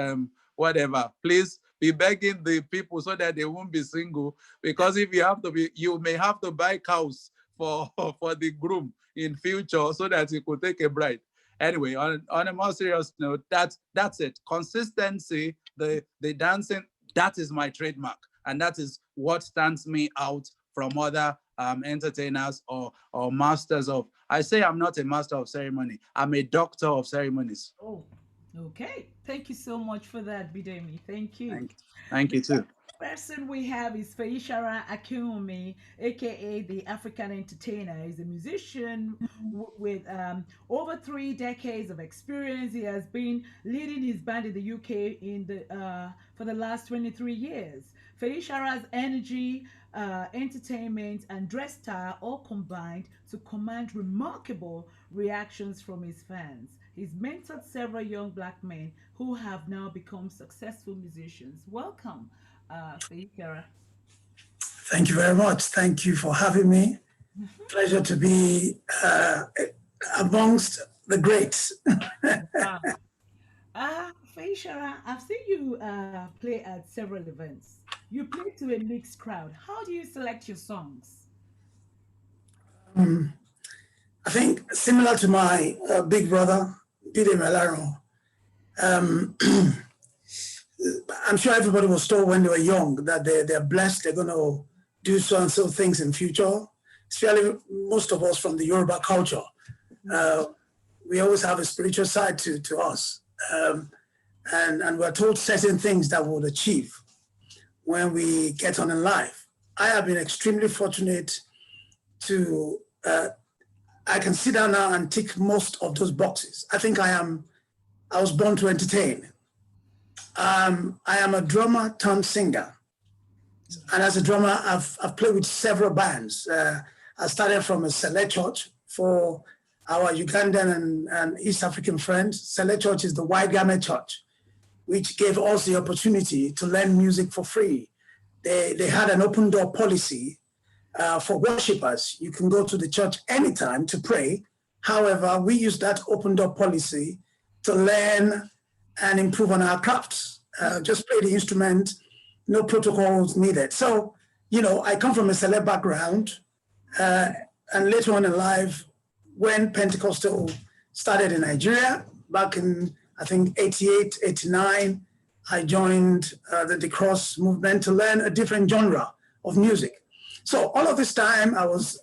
whatever, please be begging the people so that they won't be single, because if you have to be, you may have to buy cows for the groom in future so that he could take a bride. Anyway, on a more serious note, that's it. Consistency, the dancing, that is my trademark, and that is what stands me out from other entertainers or masters of. I say I'm not a master of ceremony. I'm a doctor of ceremonies. Oh, okay. Thank you so much for that, Bidemi. Thank you. Thank you too. Person we have is Feishara Akinwumi, aka the African Entertainer. He's a musician with over 3 decades of experience. He has been leading his band in the UK for the last 23 years. Feishara's energy, entertainment, and dress style all combined to command remarkable reactions from his fans. He's mentored several young black men who have now become successful musicians. Welcome. Feishara. Thank you very much. Thank you for having me. Pleasure to be amongst the greats. Feishara, I've seen you play at several events. You play to a mixed crowd. How do you select your songs? I think similar to my big brother, Bidemi Alaro. I'm sure everybody was told when they were young that they're blessed, they're going to do so and so things in future, especially most of us from the Yoruba culture. We always have a spiritual side to us. And we're told certain things that we'll achieve when we get on in life. I have been extremely fortunate to, I can sit down now and tick most of those boxes. I think I was born to entertain. I am a drummer turned singer. And as a drummer, I've played with several bands. I started from a Select Church for our Ugandan and East African friends. Select Church is the White Garment Church, which gave us the opportunity to learn music for free. They had an open door policy for worshipers. You can go to the church anytime to pray. However, we use that open door policy to learn and improve on our crafts. Just play the instrument, no protocols needed. So, I come from a select background, and later on in life, when Pentecostal started in Nigeria, back in, I think, 88, 89, I joined the Cross movement to learn a different genre of music. So all of this time, I was,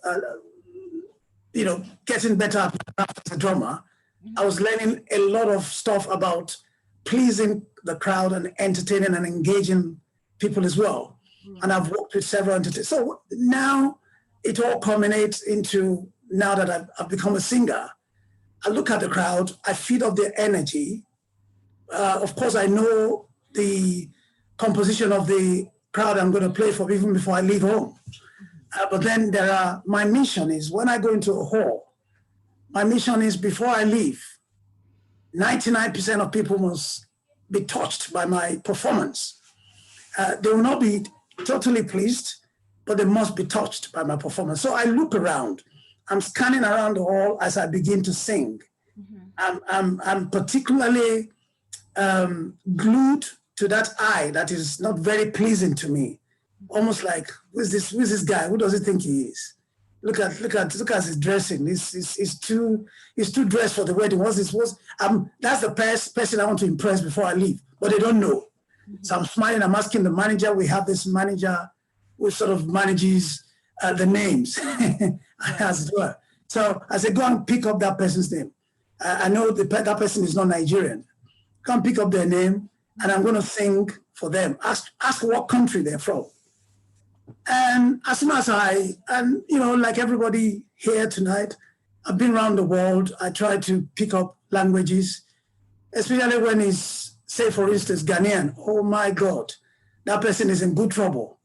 getting better as a drummer. I was learning a lot of stuff about pleasing the crowd and entertaining and engaging people as well. And I've worked with several entities. So now it all culminates into, now that I've become a singer, I look at the crowd, I feed off their energy. Of course, I know the composition of the crowd I'm going to play for even before I leave home. But then my mission is when I go into a hall, my mission is before I leave, 99% of people must be touched by my performance. They will not be totally pleased, but they must be touched by my performance. So I look around. I'm scanning around the hall as I begin to sing. I'm particularly glued to that eye that is not very pleasing to me. Almost like, who's this guy? Who does he think he is? Look at his dressing. He's too dressed for the wedding. That's the person I want to impress before I leave, but they don't know. So I'm smiling. I'm asking the manager. We have this manager who sort of manages the names, as it were. So I said, go and pick up that person's name. I know that person is not Nigerian. Go and pick up their name, and I'm going to sing for them. Ask what country they're from. And as soon as like everybody here tonight, I've been around the world. I try to pick up languages, especially when it's, say, for instance, Ghanaian. Oh my God, that person is in good trouble.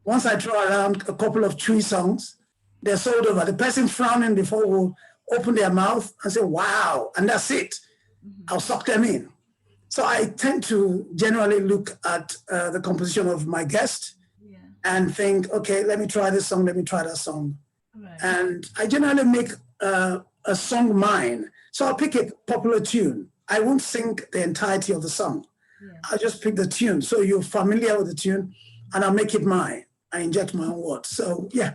Once I throw around a couple of Twi songs, they're sold over. The person frowning before will open their mouth and say, wow, and that's it. I'll suck them in. So I tend to generally look at the composition of my guest and think, okay, let me try this song, let me try that song. Right. And I generally make a song mine. So I'll pick a popular tune. I won't sing the entirety of the song. Yeah. I'll just pick the tune. So you're familiar with the tune, and I'll make it mine. I inject my own words. So yeah,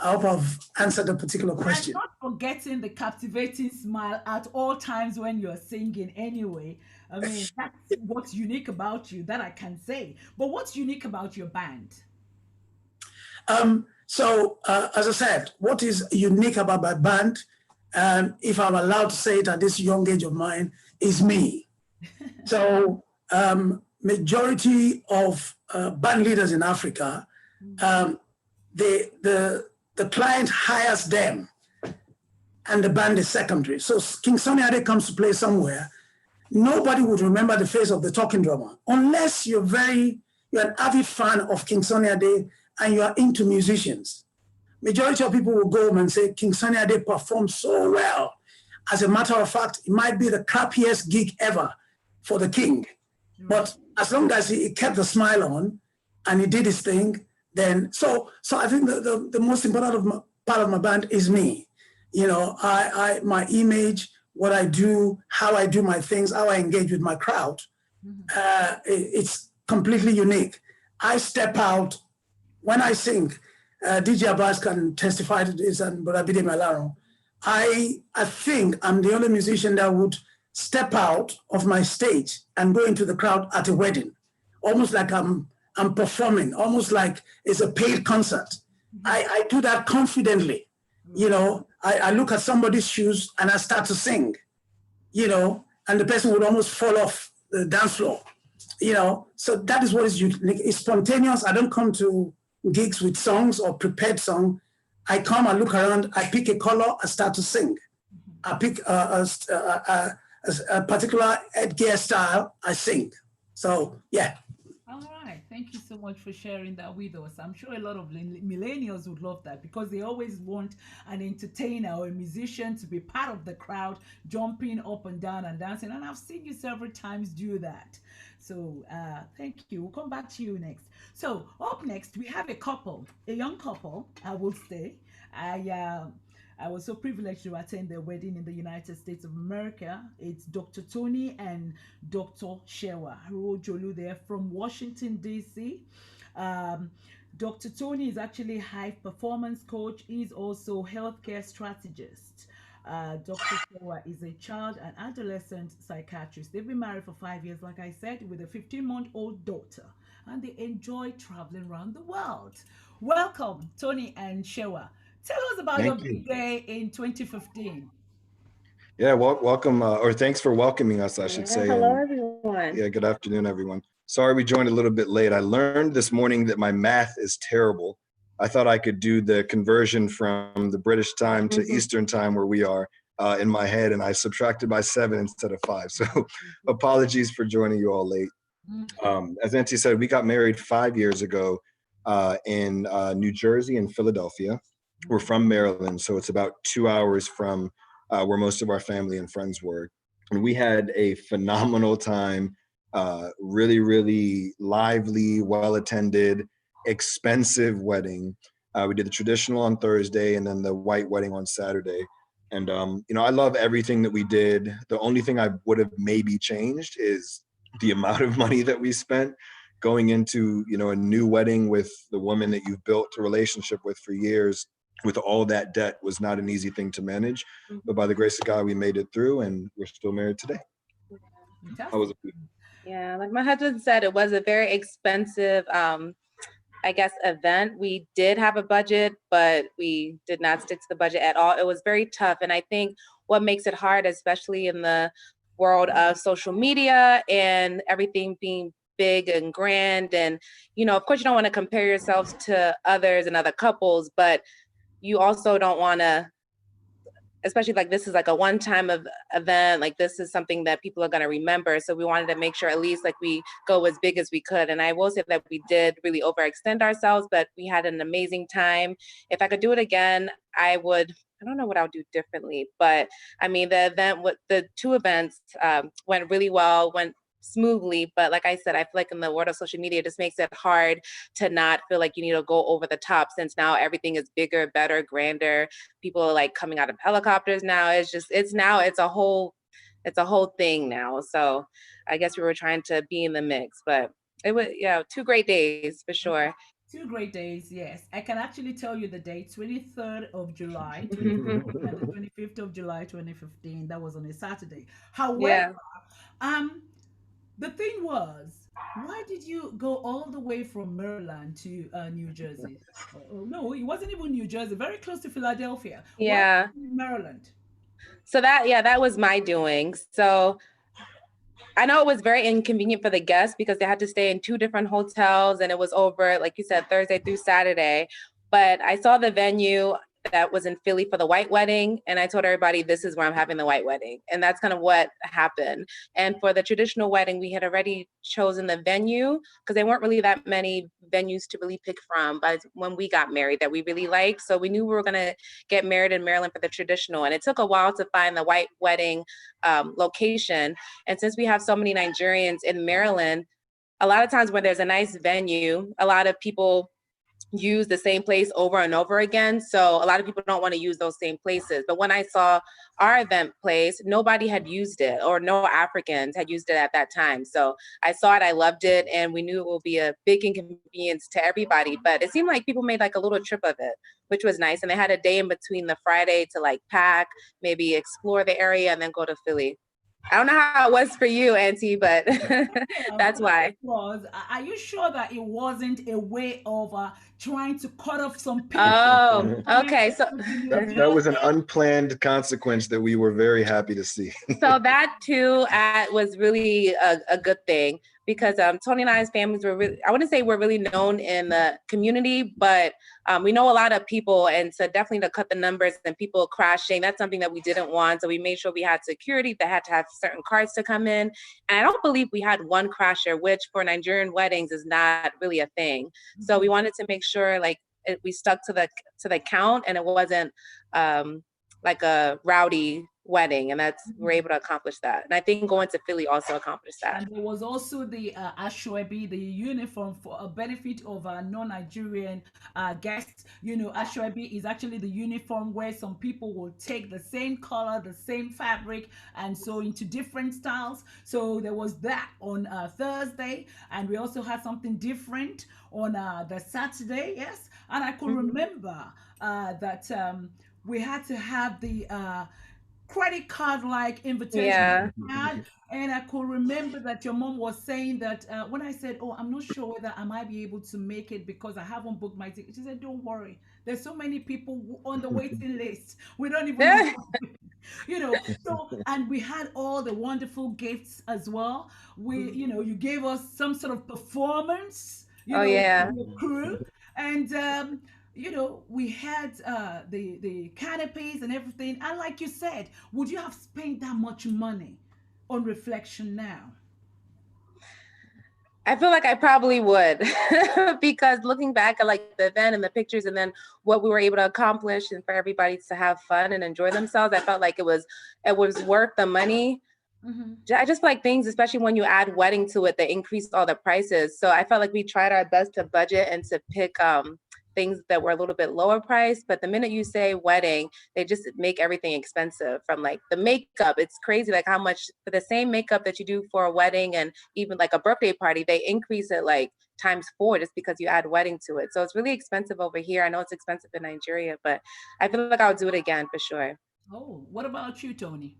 I hope I've answered a particular question. And not forgetting the captivating smile at all times when you're singing anyway. I mean, that's what's unique about you, that I can say. But what's unique about your band? As I said, what is unique about my band, if I'm allowed to say it at this young age of mine, is me. So majority of band leaders in Africa, the client hires them and the band is secondary. So King Sunny Ade comes to play somewhere, nobody would remember the face of the talking drummer unless you're an avid fan of King Sunny Ade and you are into musicians. Majority of people will go home and say, King Sunny Ade performed so well. As a matter of fact, it might be the crappiest gig ever for the king. But as long as he kept the smile on and he did his thing, then, so I think the most important part of my band is me. You know, my image, what I do, how I do my things, how I engage with my crowd, it's completely unique. I step out when I sing. DJ Abbas can testify to this, and Brabide Malaro. I think I'm the only musician that would step out of my stage and go into the crowd at a wedding, almost like I'm performing, almost like it's a paid concert. I do that confidently. You know, I look at somebody's shoes and I start to sing, you know, and the person would almost fall off the dance floor, you know. So that is what is unique. It's spontaneous. I don't come to gigs with songs or prepared song. I come, I look around, I pick a color, I start to sing. I pick a particular headgear style, I sing. So, yeah. All right. Thank you so much for sharing that with us. I'm sure a lot of millennials would love that because they always want an entertainer or a musician to be part of the crowd, jumping up and down and dancing. And I've seen you several times do that. So thank you. We'll come back to you next. So up next, we have a young couple, I will say. I was so privileged to attend their wedding in the United States of America. It's Dr. Tony and Dr. Shewa Jolu. They're from Washington, D.C. Dr. Tony is actually a high performance coach. He's also healthcare strategist. Dr. Shewa is a child and adolescent psychiatrist. They've been married for 5 years, like I said, with a 15-month-old daughter, and they enjoy traveling around the world. Welcome, Tony and Shewa. Tell us about your big day in 2015. Yeah, welcome, or thanks for welcoming us, I should say. Hello, everyone. Yeah, good afternoon, everyone. Sorry we joined a little bit late. I learned this morning that my math is terrible. I thought I could do the conversion from the British time to Eastern time where we are in my head, and I subtracted by 7 instead of 5. So apologies for joining you all late. As Nancy said, we got married 5 years ago in New Jersey and Philadelphia. We're from Maryland, so it's about 2 hours from where most of our family and friends were. And we had a phenomenal time, really, really lively, well-attended, expensive wedding. We did the traditional on Thursday and then the white wedding on Saturday. And, you know, I love everything that we did. The only thing I would have maybe changed is the amount of money that we spent going into, you know, a new wedding with the woman that you've built a relationship with for years, with all that debt, was not an easy thing to manage. But by the grace of God, we made it through, and we're still married today. How was it? Yeah, like my husband said, it was a very expensive, I guess, event. We did have a budget, but we did not stick to the budget at all. It was very tough. And I think what makes it hard, especially in the world of social media and everything being big and grand, and, you know, of course you don't want to compare yourselves to others and other couples, but you also don't want to, especially like this is like a one-time event, like this is something that people are going to remember. So we wanted to make sure at least like we go as big as we could. And I will say that we did really overextend ourselves, but we had an amazing time. If I could do it again, I don't know what I would do differently, but I mean, the two events went really well, went smoothly. But like I said, I feel like in the world of social media, it just makes it hard to not feel like you need to go over the top, since now everything is bigger, better, grander. People are like coming out of helicopters now. It's a whole thing now. So I guess we were trying to be in the mix, but it was, 2 great days for sure. 2 great days, yes. I can actually tell you the date, 23rd of July, 2015, and the 25th of July, 2015. That was on a Saturday. However, the thing was, why did you go all the way from Maryland to New Jersey? No, it wasn't even New Jersey, very close to Philadelphia. Yeah. Why Maryland? So that was my doing. So I know it was very inconvenient for the guests because they had to stay in 2 different hotels, and it was over, like you said, Thursday through Saturday. But I saw the venue that was in Philly for the white wedding, and I told everybody, this is where I'm having the white wedding. And that's kind of what happened. And for the traditional wedding, we had already chosen the venue because there weren't really that many venues to really pick from, but when we got married that we really liked. So we knew we were going to get married in Maryland for the traditional. And it took a while to find the white wedding location. And since we have so many Nigerians in Maryland, a lot of times when there's a nice venue, a lot of people use the same place over and over again. So a lot of people don't want to use those same places. But when I saw our event place, nobody had used it, or no Africans had used it at that time. So I saw it, I loved it, and we knew it would be a big inconvenience to everybody. But it seemed like people made like a little trip of it, which was nice. And they had a day in between the Friday to like pack, maybe explore the area, and then go to Philly. I don't know how it was for you, Auntie, but that's why. Are you sure that it wasn't a way of trying to cut off some people? Oh, okay. So that was an unplanned consequence that we were very happy to see. So that too was really a good thing, because Tony and I's families were really, I wouldn't say we're really known in the community, but we know a lot of people. And so definitely to cut the numbers and people crashing, that's something that we didn't want. So we made sure we had security that had to have certain cards to come in. And I don't believe we had one crasher, which for Nigerian weddings is not really a thing. So we wanted to make sure like we stuck to the count, and it wasn't like a rowdy wedding, and we're able to accomplish that. And I think going to Philly also accomplished that. And there was also the Ashwebi, the uniform for a benefit of non-Nigerian guests. You know, Ashwebi is actually the uniform where some people will take the same color, the same fabric, and so into different styles. So there was that on Thursday, and we also had something different on the Saturday, yes. And I could remember that we had to have the credit card like invitation card. And I could remember that your mom was saying that when I said, oh, I'm not sure whether I might be able to make it because I haven't booked my ticket, she said, don't worry, there's so many people on the waiting list, we don't even know. You know, so, and we had all the wonderful gifts as well. You gave us some sort of performance, the crew. And we had the canopies and everything. And like you said, would you have spent that much money on reflection now? I feel like I probably would because looking back at like the event and the pictures and then what we were able to accomplish and for everybody to have fun and enjoy themselves, I felt like it was worth the money. I just feel like things, especially when you add wedding to it, they increase all the prices. So I felt like we tried our best to budget and to pick things that were a little bit lower priced. But the minute you say wedding, they just make everything expensive, from like the makeup. It's crazy, like how much for the same makeup that you do for a wedding and even like a birthday party, they increase it like times 4 just because you add wedding to it. So it's really expensive over here. I know it's expensive in Nigeria, but I feel like I would do it again for sure. Oh, what about you, Tony?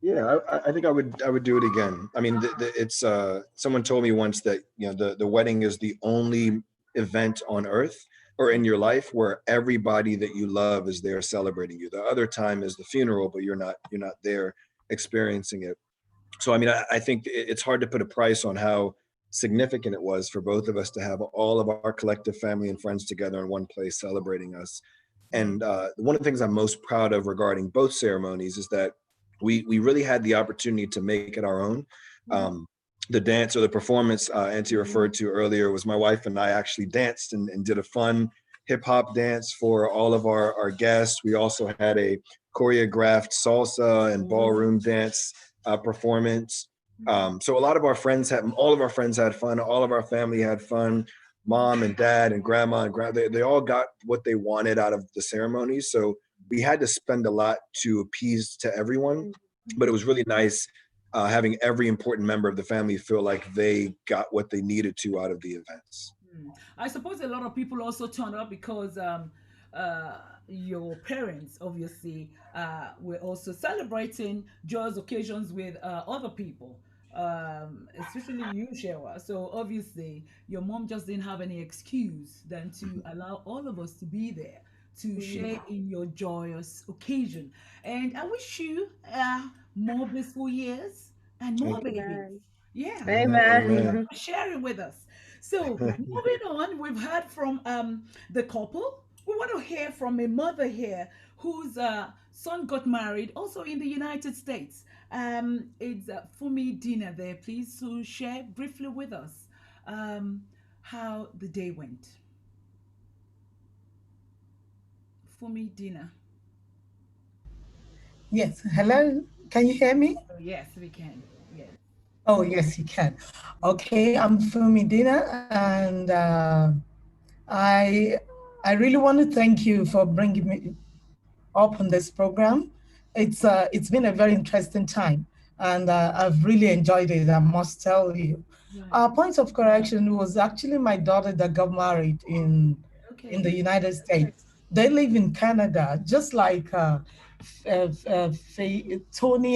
Yeah, I think I would do it again. I mean, it's someone told me once that the wedding is the only event on earth or in your life where everybody that you love is there celebrating you. The other time is the funeral, but you're not there experiencing it. So I mean, I think it's hard to put a price on how significant it was for both of us to have all of our collective family and friends together in one place celebrating us. And one of the things I'm most proud of regarding both ceremonies is that we really had the opportunity to make it our own. The dance or the performance Auntie referred to earlier was my wife and I actually danced and did a fun hip hop dance for all of our guests. We also had a choreographed salsa and ballroom dance performance. So a lot of our friends all of our friends had fun. All of our family had fun. Mom and dad and grandma and they all got what they wanted out of the ceremony. So we had to spend a lot to appease to everyone, but it was really nice having every important member of the family feel like they got what they needed to out of the events. I suppose a lot of people also turn up because uh, your parents obviously were also celebrating joyous occasions with other people, especially you, Shewa. So obviously, your mom just didn't have any excuse than to allow all of us to be there to share in your joyous occasion. And I wish you more blissful years and more Thank you. babies. Amen. Yeah, Amen. Amen. for sharing with us. So, moving on, we've heard from the couple. We want to hear from a mother here whose son got married, also in the United States. It's Fumi Dina there, please, to share briefly with us how the day went. Fumi Dina. Yes, hello. Can you hear me? Oh, yes, we can. Yes. Oh, yes, you can. Okay, I'm Fumi Dina, and I I really want to thank you for bringing me up on this program. It's been a very interesting time, and I've really enjoyed it. I must tell you. Right. Point of correction was actually my daughter that got married in the Okay. United States. They live in Canada, just like Tony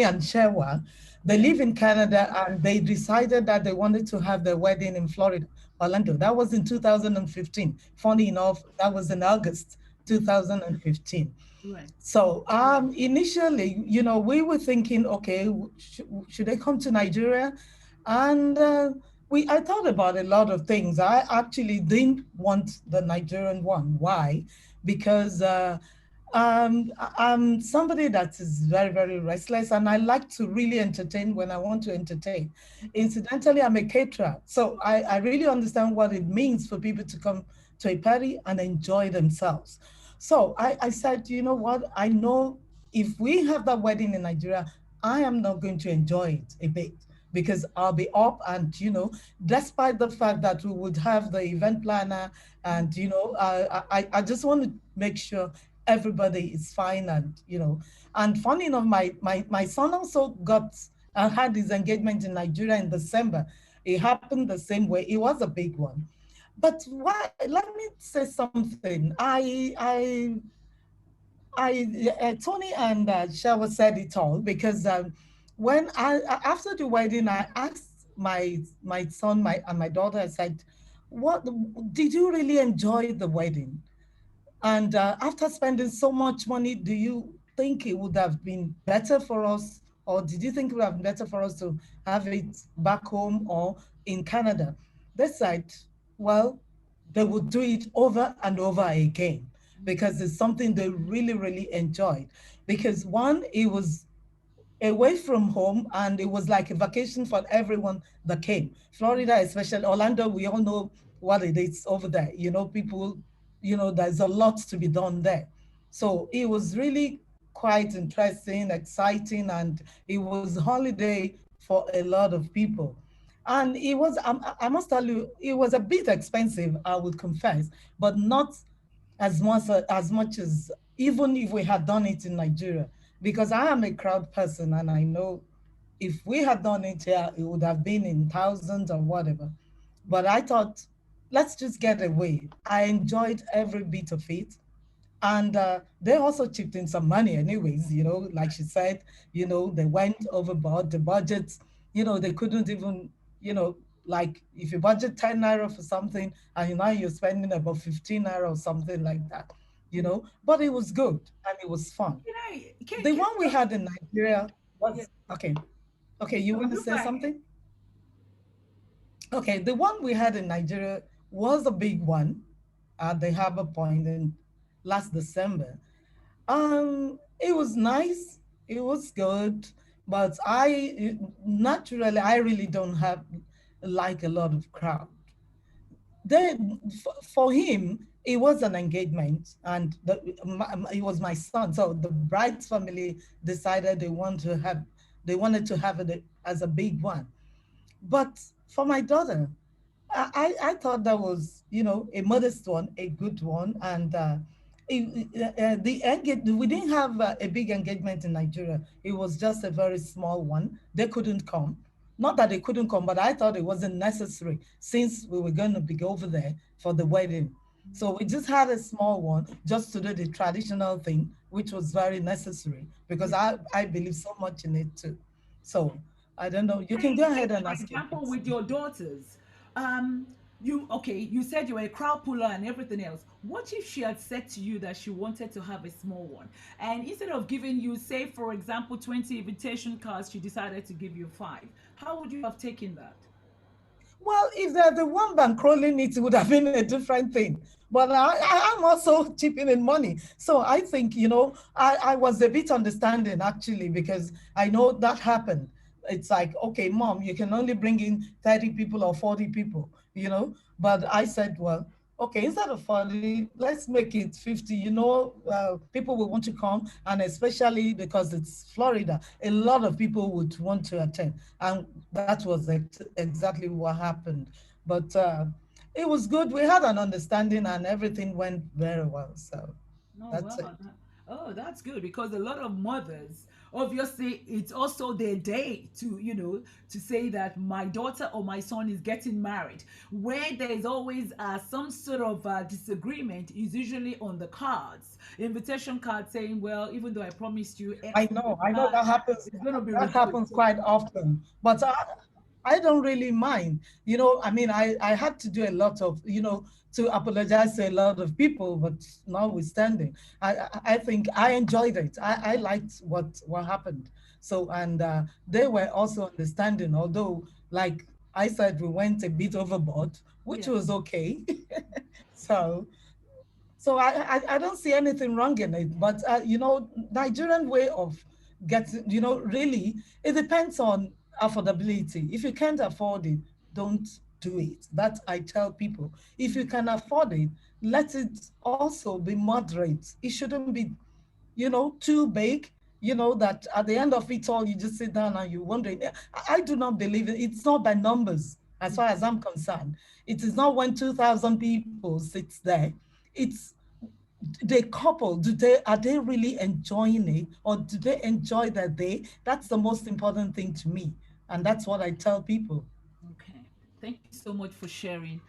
and Shewa. They Yeah. live in Canada, and they decided that they wanted to have their wedding in Florida, Orlando. That was in 2015. Funny enough, that was in August 2015. Right. So initially, we were thinking, okay, should they come to Nigeria? And I thought about a lot of things. I actually didn't want the Nigerian one. Why? Because I'm somebody that is very, very restless, and I like to really entertain when I want to entertain. Incidentally, I'm a caterer, so I really understand what it means for people to come to a party and enjoy themselves. So I said, you know what? I know if we have that wedding in Nigeria, I am not going to enjoy it a bit because I'll be up and, despite the fact that we would have the event planner and, I just want to make sure everybody is fine and, and funny enough, my son also had his engagement in Nigeria in December. It happened the same way. It was a big one. But let me say something. Tony and Shawa said it all because when after the wedding, I asked my son, and my daughter, I said, "What did you really enjoy the wedding? And after spending so much money, do you think it would have been better for us, or did you think it would have been better for us to have it back home or in Canada?" They said, well, they would do it over and over again because it's something they really, really enjoyed. Because one, it was away from home and it was like a vacation for everyone that came. Florida, especially Orlando, we all know what it is over there. People, there's a lot to be done there. So it was really quite interesting, exciting, and it was holiday for a lot of people. And it was, I must tell you, it was a bit expensive, I would confess, but not as much as even if we had done it in Nigeria, because I am a crowd person and I know if we had done it here, it would have been in thousands or whatever. But I thought, let's just get away. I enjoyed every bit of it. And they also chipped in some money anyways, like she said, they went overboard the budgets, they couldn't even, like if you budget 10 naira for something and now you're spending about 15 naira or something like that, but it was good and it was fun. The one we had in Nigeria was, okay, you want to say something? Okay, the one we had in Nigeria was a big one at the Harbor Point in last December. It was nice. It was good, but naturally I really don't have like a lot of crowd. Then for him, it was an engagement, and it was my son. So the bride's family decided they wanted to have it as a big one. But for my daughter, I thought that was, a modest one, a good one. And we didn't have a big engagement in Nigeria. It was just a very small one. They couldn't come. Not that they couldn't come, but I thought it wasn't necessary since we were going to be over there for the wedding. So we just had a small one just to do the traditional thing, which was very necessary because I believe so much in it too. So I don't know. You can go ahead and For ask your example, question. with your daughters, um, you said you were a crowd puller and everything else. What if she had said to you that she wanted to have a small one, and instead of giving you, say, for example, 20 invitation cards, she decided to give you 5? How would you have taken that? Well, if they're the one bankrolling it, it would have been a different thing. But I'm also chipping in money. So I think, I was a bit understanding actually, because I know that happened. It's like, okay, mom, you can only bring in 30 people or 40 people, But I said, well, okay, instead of 40, let's make it 50. People will want to come. And especially because it's Florida, a lot of people would want to attend. And that was exactly what happened. But it was good. We had an understanding and everything went very well. So Oh that's wow. it. Oh, that's good because a lot of mothers, obviously, it's also their day to, to say that my daughter or my son is getting married. Where there's always some sort of disagreement is usually on the cards, invitation card saying, well, even though I promised you X, I know that happens. it's going to be That reduced. happens quite often. But I don't really mind. I mean, I had to do a lot of, to apologize to a lot of people, but notwithstanding, I think I enjoyed it. I liked what happened. So, and they were also understanding, although, like I said, we went a bit overboard, which Yeah. was okay. So, I don't see anything wrong in it, but Nigerian way of getting, really, it depends on affordability. If you can't afford it, don't do it. That I tell people. If you can afford it, let it also be moderate. It shouldn't be, too big. That at the end of it all, you just sit down and you're wondering. I do not believe it. It's not by numbers, as far as I'm concerned. It is not when 2,000 people sits there. It's the couple, are they really enjoying it, or do they enjoy that day? That's the most important thing to me, and that's what I tell people. Okay. Thank you so much for sharing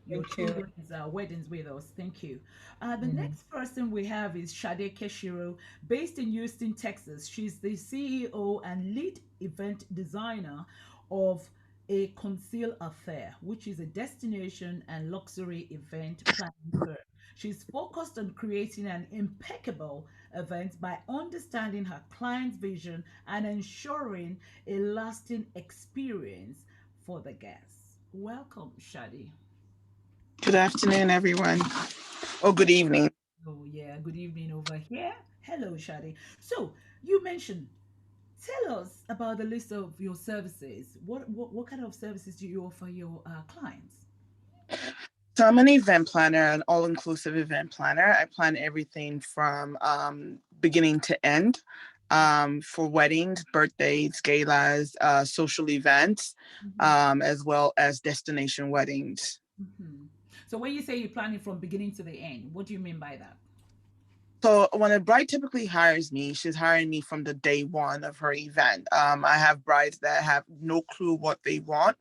your Thank you. children's weddings with us. Thank you. The Mhm. next person we have is Shade Keshiro, based in Houston, Texas. She's the CEO and lead event designer of A Conceal Affair, which is a destination and luxury event planning firm. She's focused on creating an impeccable event by understanding her client's vision and ensuring a lasting experience for the guests. Welcome, Shadi. Good afternoon, everyone. Oh, good evening. Oh, yeah, good evening over here. Hello, Shadi. So, you mentioned, tell us about the list of your services. What kind of services do you offer your clients? So, I'm an event planner, an all inclusive event planner. I plan everything from beginning to end for weddings, birthdays, galas, social events, Mhm. as well as destination weddings. Mhm. So when you say you're planning from beginning to the end, what do you mean by that? So when a bride typically hires me, she's hiring me from the day one of her event. I have brides that have no clue what they want,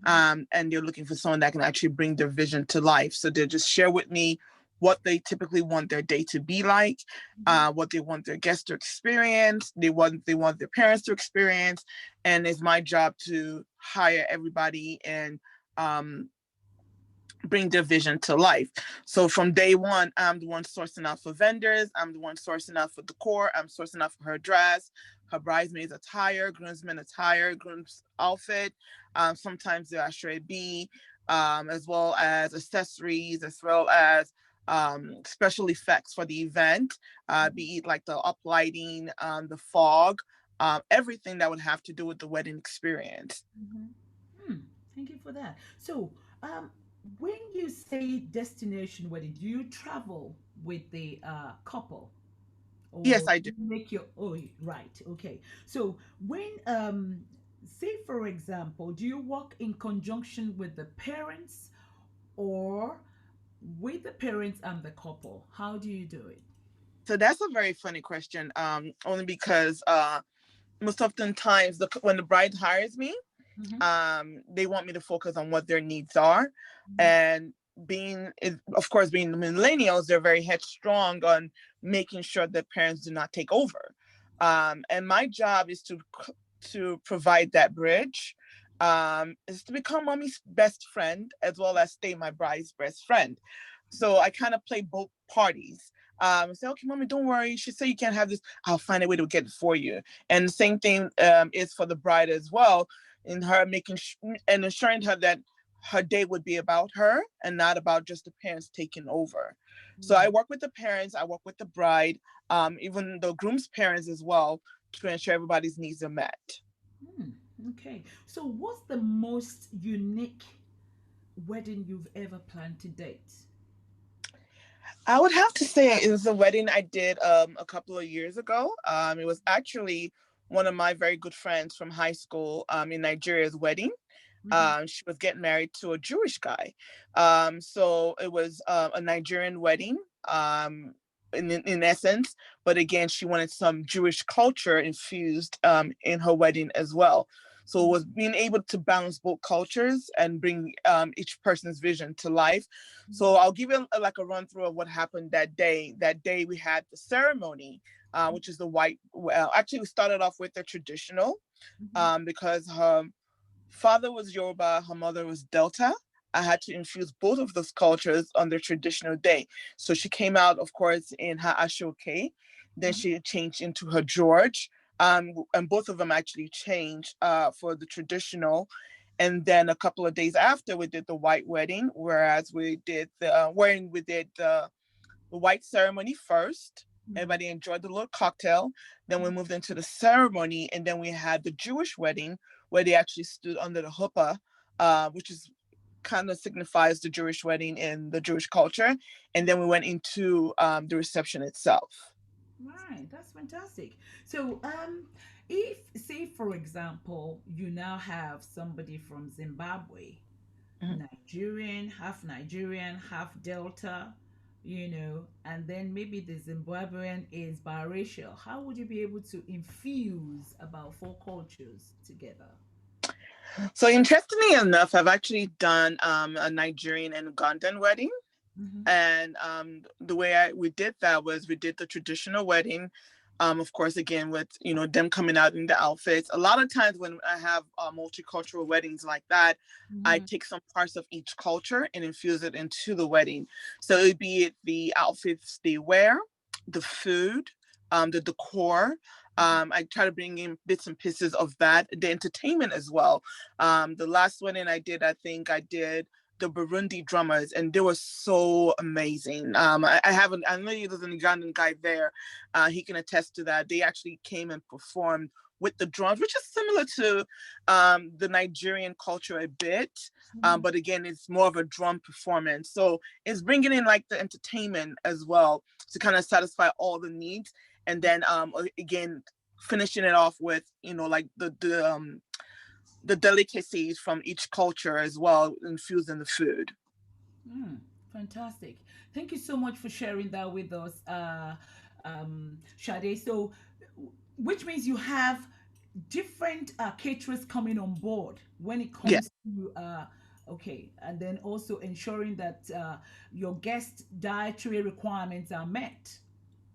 and they're looking for someone that can actually bring their vision to life. So they just share with me what they typically want their day to be like, what they want their guests to experience, they want their parents to experience, and it's my job to hire everybody and bring their vision to life. So from day one, I'm the one sourcing out for vendors. I'm the one sourcing out for decor. I'm sourcing out for her dress, her bridesmaids attire, groomsmen attire, groom's outfit. Sometimes the Ashtray B, as well as accessories, as well as special effects for the event, be it like the uplighting, the fog, everything that would have to do with the wedding experience. Thank you for that. So, when you say destination wedding, do you travel with the couple, Yes, or I do. you make your right? Okay. So when say for example, do you work in conjunction with the parents or with the parents and the couple? How do you do it? So that's a very funny question, only because most often times when the bride hires me, Mm-hmm. they want me to focus on what their needs are. And of course, being the millennials, they're very headstrong on making sure that parents do not take over. And my job is to provide that bridge, is to become mommy's best friend as well as stay my bride's best friend. So I kind of play both parties. Say, okay, mommy, don't worry. She said you can't have this. I'll find a way to get it for you. And the same thing is for the bride as well, in her and ensuring her that her day would be about her and not about just the parents taking over. So I work with the parents, I work with the bride, even the groom's parents as well, to ensure everybody's needs are met. Okay. So what's the most unique wedding you've ever planned to date? I would have to say it was a wedding I did a couple of years ago. It was actually one of my very good friends from high school in Nigeria's wedding. She was getting married to a Jewish guy. So it was a Nigerian wedding in essence. But again, she wanted some Jewish culture infused in her wedding as well. So it was being able to balance both cultures and bring each person's vision to life. So I'll give you like a run through of what happened that day. That day we had the ceremony, which is the white. Well, actually, we started off with the traditional because her father was Yoruba, her mother was Delta. I had to infuse both of those cultures on their traditional day. So she came out, of course, in her Ashoke. Then she changed into her George. And both of them actually changed for the traditional. And then a couple of days after, we did the white wedding, whereas we did the white ceremony first. Everybody enjoyed the little cocktail. Then we moved into the ceremony, and then we had the Jewish wedding where they actually stood under the huppah, which is kind of signifies the Jewish wedding in the Jewish culture. And then we went into the reception itself. Right, that's fantastic. So, if say for example, you now have somebody from Zimbabwe, Nigerian, half Delta, and then maybe the Zimbabwean is biracial, how would you be able to infuse about four cultures together? So interestingly enough, I've actually done a Nigerian and Ugandan wedding. And the way we did that was we did the traditional wedding, of course, again with them coming out in the outfits. A lot of times when I have multicultural weddings like that, I take some parts of each culture and infuse it into the wedding. So it'd be it the outfits they wear, the food, the decor. I try to bring in bits and pieces of that, the entertainment as well. The last wedding I did, I think I did the Burundi drummers, and they were so amazing. I know there's an Ugandan guy there. He can attest to that. They actually came and performed with the drums, which is similar to the Nigerian culture a bit. But again, it's more of a drum performance. So it's bringing in like the entertainment as well to kind of satisfy all the needs. And then again, finishing it off with, like the delicacies from each culture as well, infused in the food. Fantastic. Thank you so much for sharing that with us, Sade. So, which means you have different caterers coming on board when it Yeah. comes to okay, and then also ensuring that your guest dietary requirements are met.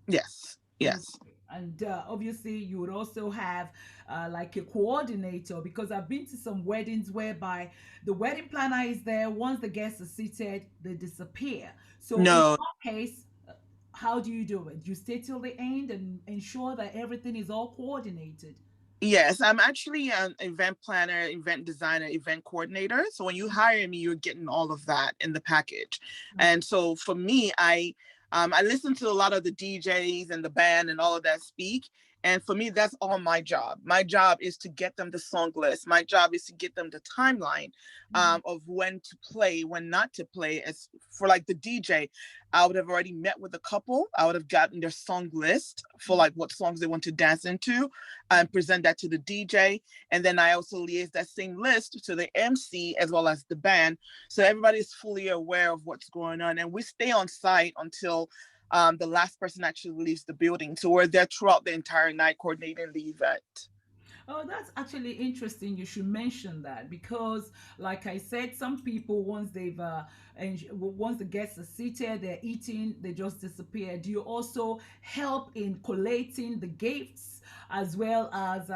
Yes. Okay. Yes. And obviously, you would also have like a coordinator, because I've been to some weddings whereby the wedding planner is there. Once the guests are seated, they disappear. So, in No. your case, how do you do it? You stay till the end and ensure that everything is all coordinated. Yes, I'm actually an event planner, event designer, event coordinator. So when you hire me, you're getting all of that in the package. And so for me, I listen to a lot of the DJs and the band and all of that speak. And for me, that's all my job. My job is to get them the song list. My job is to get them the timeline of when to play, when not to play. As for like the DJ, I would have already met with the couple. I would have gotten their song list for like what songs they want to dance into and present that to the DJ. And then I also liaise that same list to the MC as well as the band. So everybody's fully aware of what's going on. And we stay on site until the last person actually leaves the building. So we're there throughout the entire night coordinating the event. Oh, that's actually interesting. You should mention that because, like I said, some people once they've and once the guests are seated, they're eating, they just disappear. Do you also help in collating the gifts as well as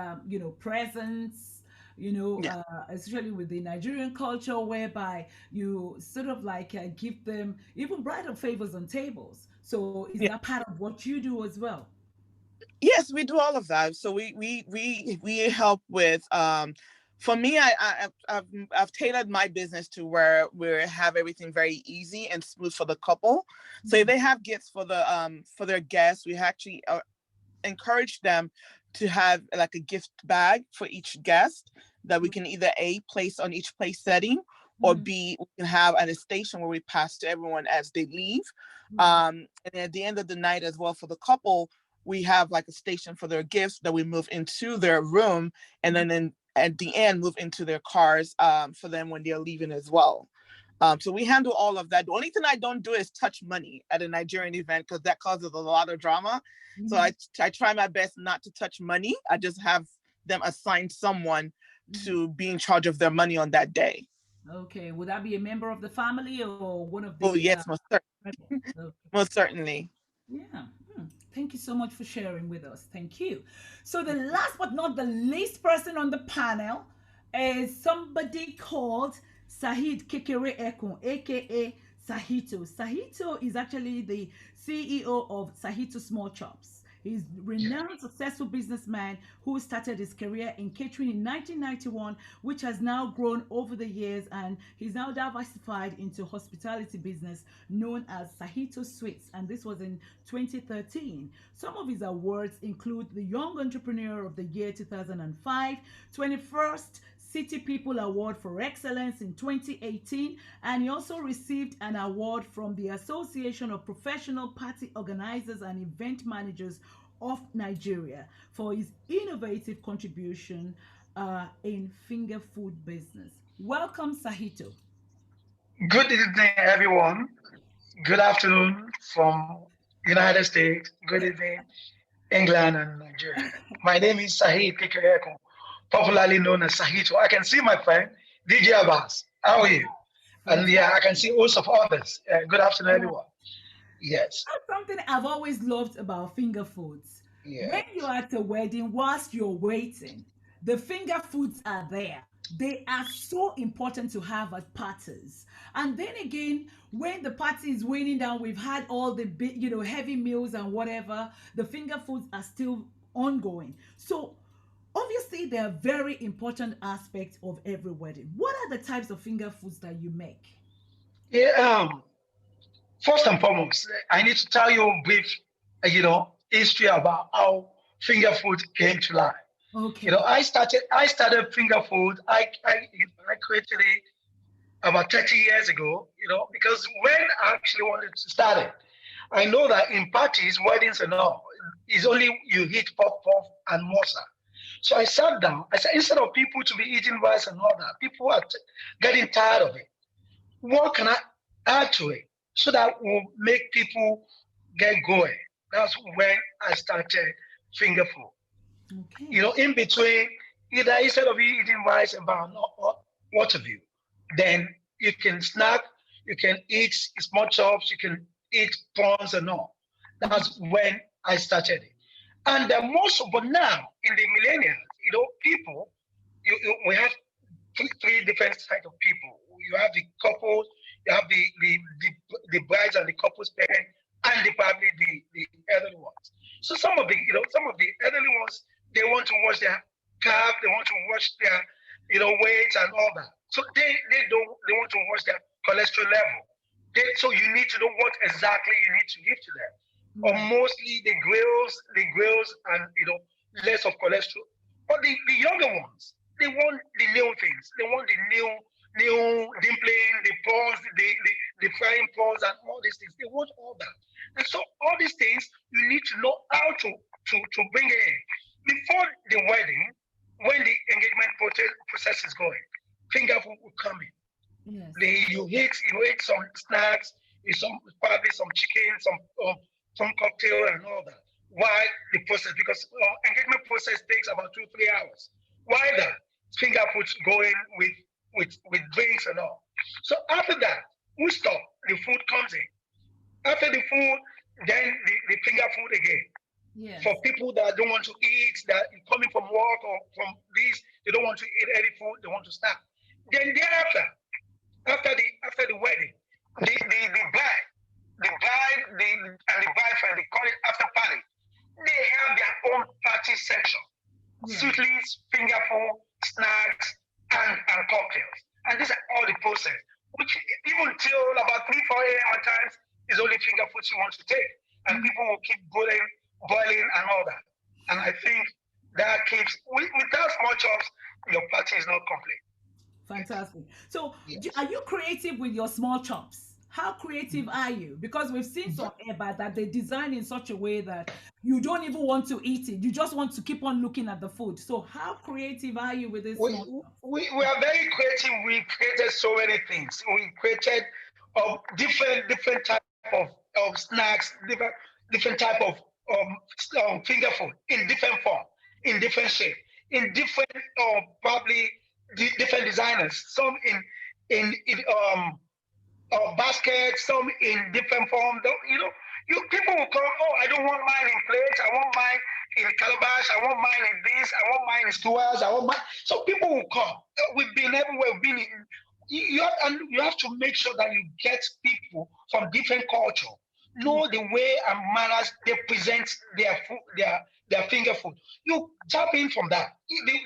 presents? Yeah. Especially with the Nigerian culture, whereby you sort of like give them even bridal favors on tables. So, is Yeah. that part of what you do as well? Yes, we do all of that. So we help with for me, I've tailored my business to where we have everything very easy and smooth for the couple. So if they have gifts for their guests, we actually encourage them to have like a gift bag for each guest that we can either A, place on each place setting, or B, we can have at a station where we pass to everyone as they leave. And at the end of the night as well for the couple, we have like a station for their gifts that we move into their room, and then at the end move into their cars for them when they're leaving as well. So we handle all of that. The only thing I don't do is touch money at a Nigerian event because that causes a lot of drama. So I try my best not to touch money. I just have them assign someone to be in charge of their money on that day. Okay, would that be a member of the family or one of Oh the yes, rebels? Okay. most certainly. Yeah. Thank you so much for sharing with us. Thank you. So the last but not the least person on the panel is somebody called Sahid Kekere Ekun, aka Sahito. Sahito is actually the CEO of Sahito Small Chops. He's a renowned, successful businessman who started his career in catering in 1991, which has now grown over the years, and he's now diversified into hospitality business known as Sahito Sweets, and this was in 2013. Some of his awards include the Young Entrepreneur of the Year 2005, 21st City People Award for Excellence in 2018, and he also received an award from the Association of Professional Party Organizers and Event Managers of Nigeria for his innovative contribution in finger food business. Welcome, Sahito. Good evening, everyone. Good afternoon from United States. Good evening, England and Nigeria. My name is Sahid Kikereko, popularly known as Sahito. I can see my friend, DJ Abbas. How are you? And yeah, I can see also of others. Good afternoon, everyone. Yes, That's something I've always loved about finger foods. yeah. When you're at a wedding, whilst you're waiting, the finger foods are there. They are so important to have at parties. And then again, when the party is winding down, we've had all the big, heavy meals and whatever, the finger foods are still ongoing. So obviously, they are very important aspects of every wedding. What are the types of finger foods that you make? Yeah, first and foremost, I need to tell you a brief, history about how finger food came to life. Okay. I started finger food. I created it about 30 years ago, because when I actually wanted to start it, I know that in parties, weddings and all, it's only you eat puff puff and mosa. So I sat down. I said, instead of people to be eating rice and all that, people are getting tired of it. What can I add to it so that will make people get going. That's when I started finger food. Okay. You know, in between, either instead of you eating rice and bun or what have you, then you can snack, you can eat small chops, you can eat prawns and all. That's when I started it. And the most, but now in the millennials, you know, people, we have three different types of people. You have the couples, you have the brides and the couples parent, and probably the elderly ones. So some of the elderly ones, they want to watch their carb, they want to watch their weight and all that. So they want to watch their cholesterol level. So you need to know what exactly you need to give to them. Or mostly the grills and less of cholesterol. But the younger ones, they want the new things. They want the new dimpling, the prawns, the frying prawns, and all these things. They want all that. And so all these things you need to know how to bring it in. Before the wedding, when the engagement process is going, finger food will come in. Yes. You eat some snacks, probably some chicken, some cocktail and all that. Why the process? Because engagement process takes about 2-3 hours. Why that? Finger foods going with drinks and all. So after that, we stop. The food comes in. After the food, then the finger food again. Yes. For people that don't want to eat, that coming from work or from this, they don't want to eat any food, they want to stop. Then thereafter, after the wedding, the bride, and the bride, they call it after party. They have their own party section. Sweeties, finger food, snacks, and cocktails. And these are all the process, which even till about 3-4 a.m. at times is only finger foods you want to take. And people will keep boiling and all that. And I think that keeps, without small chops, your party is not complete. Fantastic. So, Yes. are you creative with your small chops? How creative are you? Because we've seen some eba that they design in such a way that you don't even want to eat it. You just want to keep on looking at the food. So, how creative are you with this We, small chops? we are very creative. We created so many things. We created different type of snacks, different type of finger food in different form, in different shape, in different probably different designers. Some in baskets, some in different form. You people will come. Oh, I don't want mine in plates. I want mine in calabash. I want mine in this. I want mine in skewers. I want mine. So people will come. We've been everywhere. We've been in. You have to make sure that you get people from different culture, know the way and manners they present their food, their finger food. You tap in from that.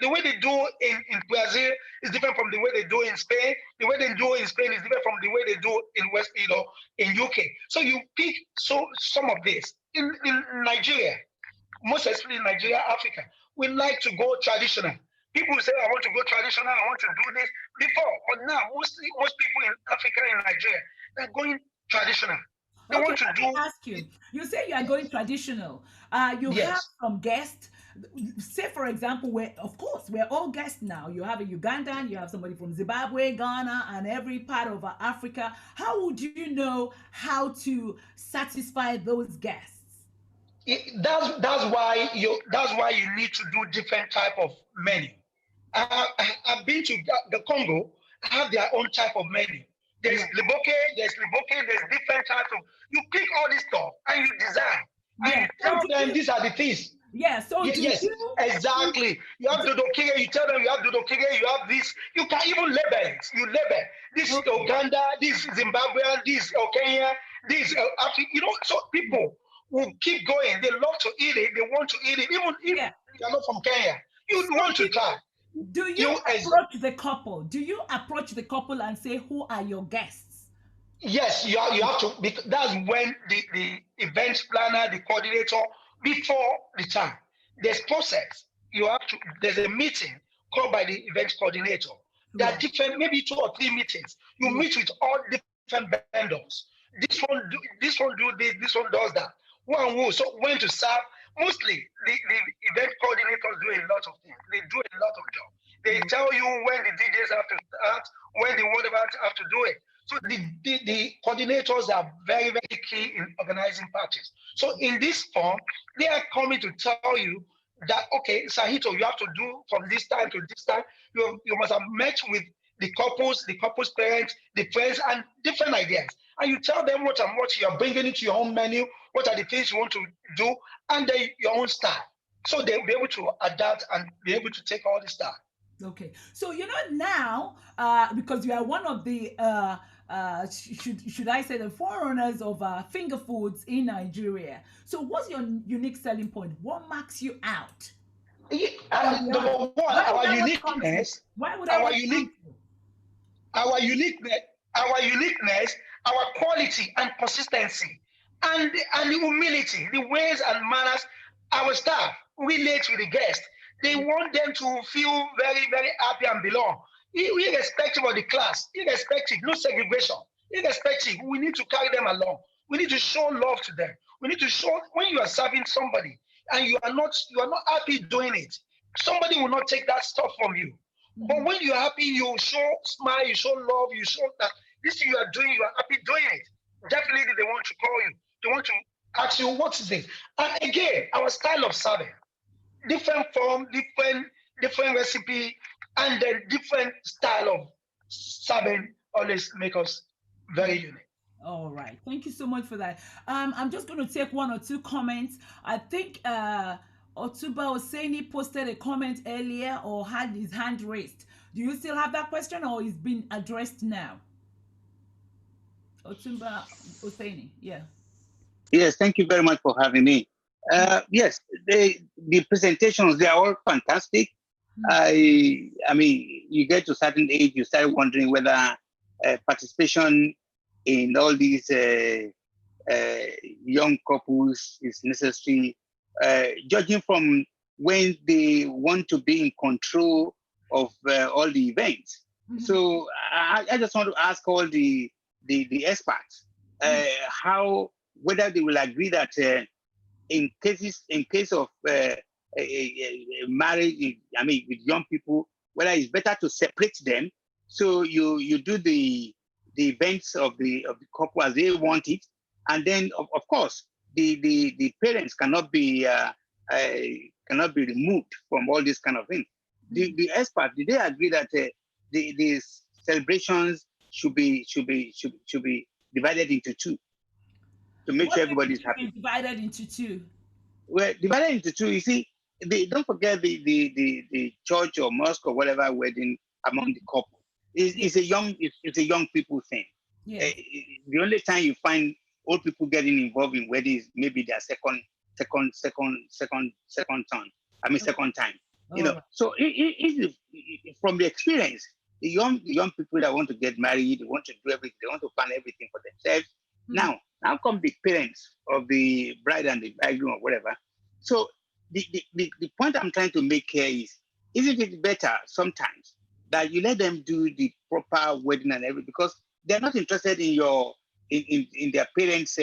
The way they do in Brazil is different from the way they do in Spain. The way they do in Spain is different from the way they do in UK. So you pick some of this. In Nigeria, most especially in Nigeria, Africa, we like to go traditional. People say, I want to go traditional, I want to do this before. But now, most people in Africa and Nigeria, they're going traditional. They Okay, want to let me ask you. You say you are going traditional. You have Yes. some guests. Say, for example, of course, we're all guests now. You have a Ugandan, you have somebody from Zimbabwe, Ghana, and every part of Africa. How would you know how to satisfy those guests? That's why you need to do different type of menu. I've been to the Congo. Have their own type of menu. There's Liboke, there's different types of. You pick all this stuff and you design and Yeah. you So tell do them you? these are the things. Yeah. So do Yes, you? exactly. You have Dodokige, you tell them you have Dodokige, you have this. You can even label it. You label this Okay. Uganda, this Zimbabwe, this Kenya, this Africa. So people will keep going. They love to eat it. They want to eat it. Even if Yeah. you're not from Kenya, you So want to try. do you You as approach the couple? Do you approach the couple and say, who are your guests? Yes, you have to. That's when the event planner, the coordinator, before the time, there's process. You have to. There's a meeting called by the event coordinator. There are Yeah. different, maybe 2 or 3 meetings. You Yeah. meet with all different vendors. This one do this. This one does that. Who and who? So when to serve? Mostly the event coordinators do a lot of things. They do a lot of job. They tell you when the DJs have to start, when the whatever have to do it. So the coordinators are very, very key in organizing parties. So in this form, they are coming to tell you that, okay, Sahito, you have to do from this time to this time. You must have met with the couple's parents, the friends, and different ideas. And you tell them what you are bringing into your own menu, what are the things you want to do, and then your own style. So they'll be able to adapt and be able to take all the style. Okay, so now, because you are one of the should I say the forerunners of finger foods in Nigeria. So, what's your unique selling point? What marks you out? Number one, Why would our I want to come to? uniqueness, Why would I our want to unique, come to? our uniqueness, our uniqueness, our quality and consistency, and the humility, the ways and manners our staff relate with the guests. They want them to feel very, very happy and belong, irrespective of the class, irrespective, no segregation, irrespective. We need to carry them along. We need to show love to them. We need to show when you are serving somebody and you are not happy doing it. Somebody will not take that stuff from you. But when you're happy, you show smile, you show love, you show that this thing you are doing, you are happy doing it. Definitely they want to call you. They want to ask you, what is it? And again, our style of serving, different form, different recipe, and then different style of serving always make us very unique. All right. Thank you so much for that. I'm just going to take one or two comments. I think Otuba Oseni posted a comment earlier or had his hand raised. Do you still have that question or it's been addressed now? Otuba Oseni, yeah. Yes, thank you very much for having me. Yes, the presentations, they are all fantastic. I mean, you get to a certain age, you start wondering whether participation in all these young couples is necessary, judging from when they want to be in control of all the events. So I just want to ask all the experts how whether they will agree that in case of marriage, I mean with young people, whether it's better to separate them. So you do the events of the couple as they want it, and then of course the parents cannot be removed from all this kind of thing. The experts, did they agree that the celebrations should be divided into two to make sure everybody is happy? Divided into two. Well, divided into two, you see, don't forget the church or mosque or whatever wedding among the couple. It's a young people thing. Yeah. The only time you find old people getting involved in weddings maybe their second turn. I mean second time. You know, so from the experience, the young people that want to get married, they want to do everything, they want to plan everything for themselves. Now come the parents of the bride and the bridegroom or whatever. So the point I'm trying to make here is, isn't it better sometimes that you let them do the proper wedding and everything, because they're not interested in your in their parents'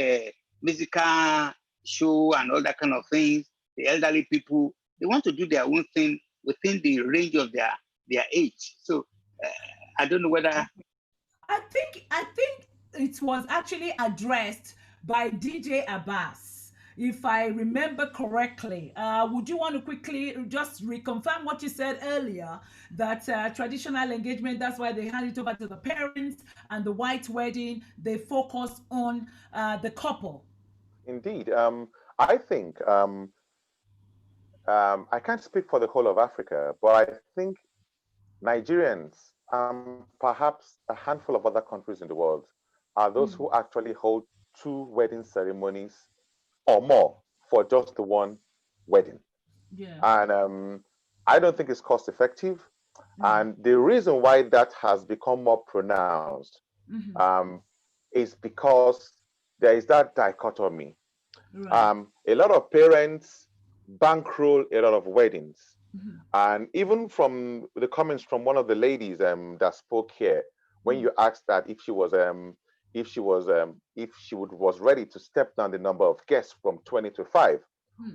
musical show and all that kind of things. The elderly people, they want to do their own thing within the range of their age. So I don't know whether I think it was actually addressed by DJ Abbas, if I remember correctly. Would you want to quickly just reconfirm what you said earlier, that traditional engagement, that's why they hand it over to the parents, and the white wedding, they focus on the couple? Indeed. I think I can't speak for the whole of Africa, but I think Nigerians, perhaps a handful of other countries in the world, are those who actually hold two wedding ceremonies or more for just the one wedding. Yeah. And I don't think it's cost effective. And the reason why that has become more pronounced is because there is that dichotomy. Right. A lot of parents bankroll a lot of weddings. And even from the comments from one of the ladies that spoke here, when you asked that if she was ready to step down the number of guests from 20 to 5,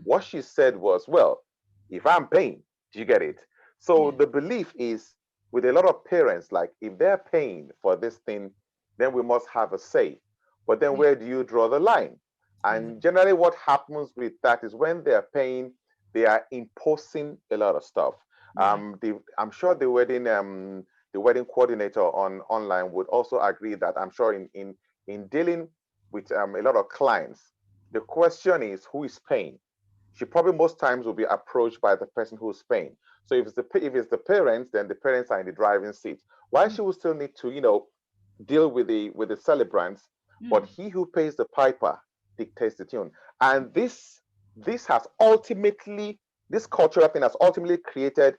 what she said was, well, if I'm paying, do you get it? So the belief is with a lot of parents, like if they're paying for this thing, then we must have a say. But then where do you draw the line? And generally what happens with that is when they're paying, they are imposing a lot of stuff. I'm sure the wedding coordinator online would also agree that I'm sure in dealing with a lot of clients, the question is who is paying. She probably most times will be approached by the person who's paying. So if it's the parents, then the parents are in the driving seat. Why she will still need to deal with the celebrants, but he who pays the piper dictates the tune. And this cultural thing has ultimately created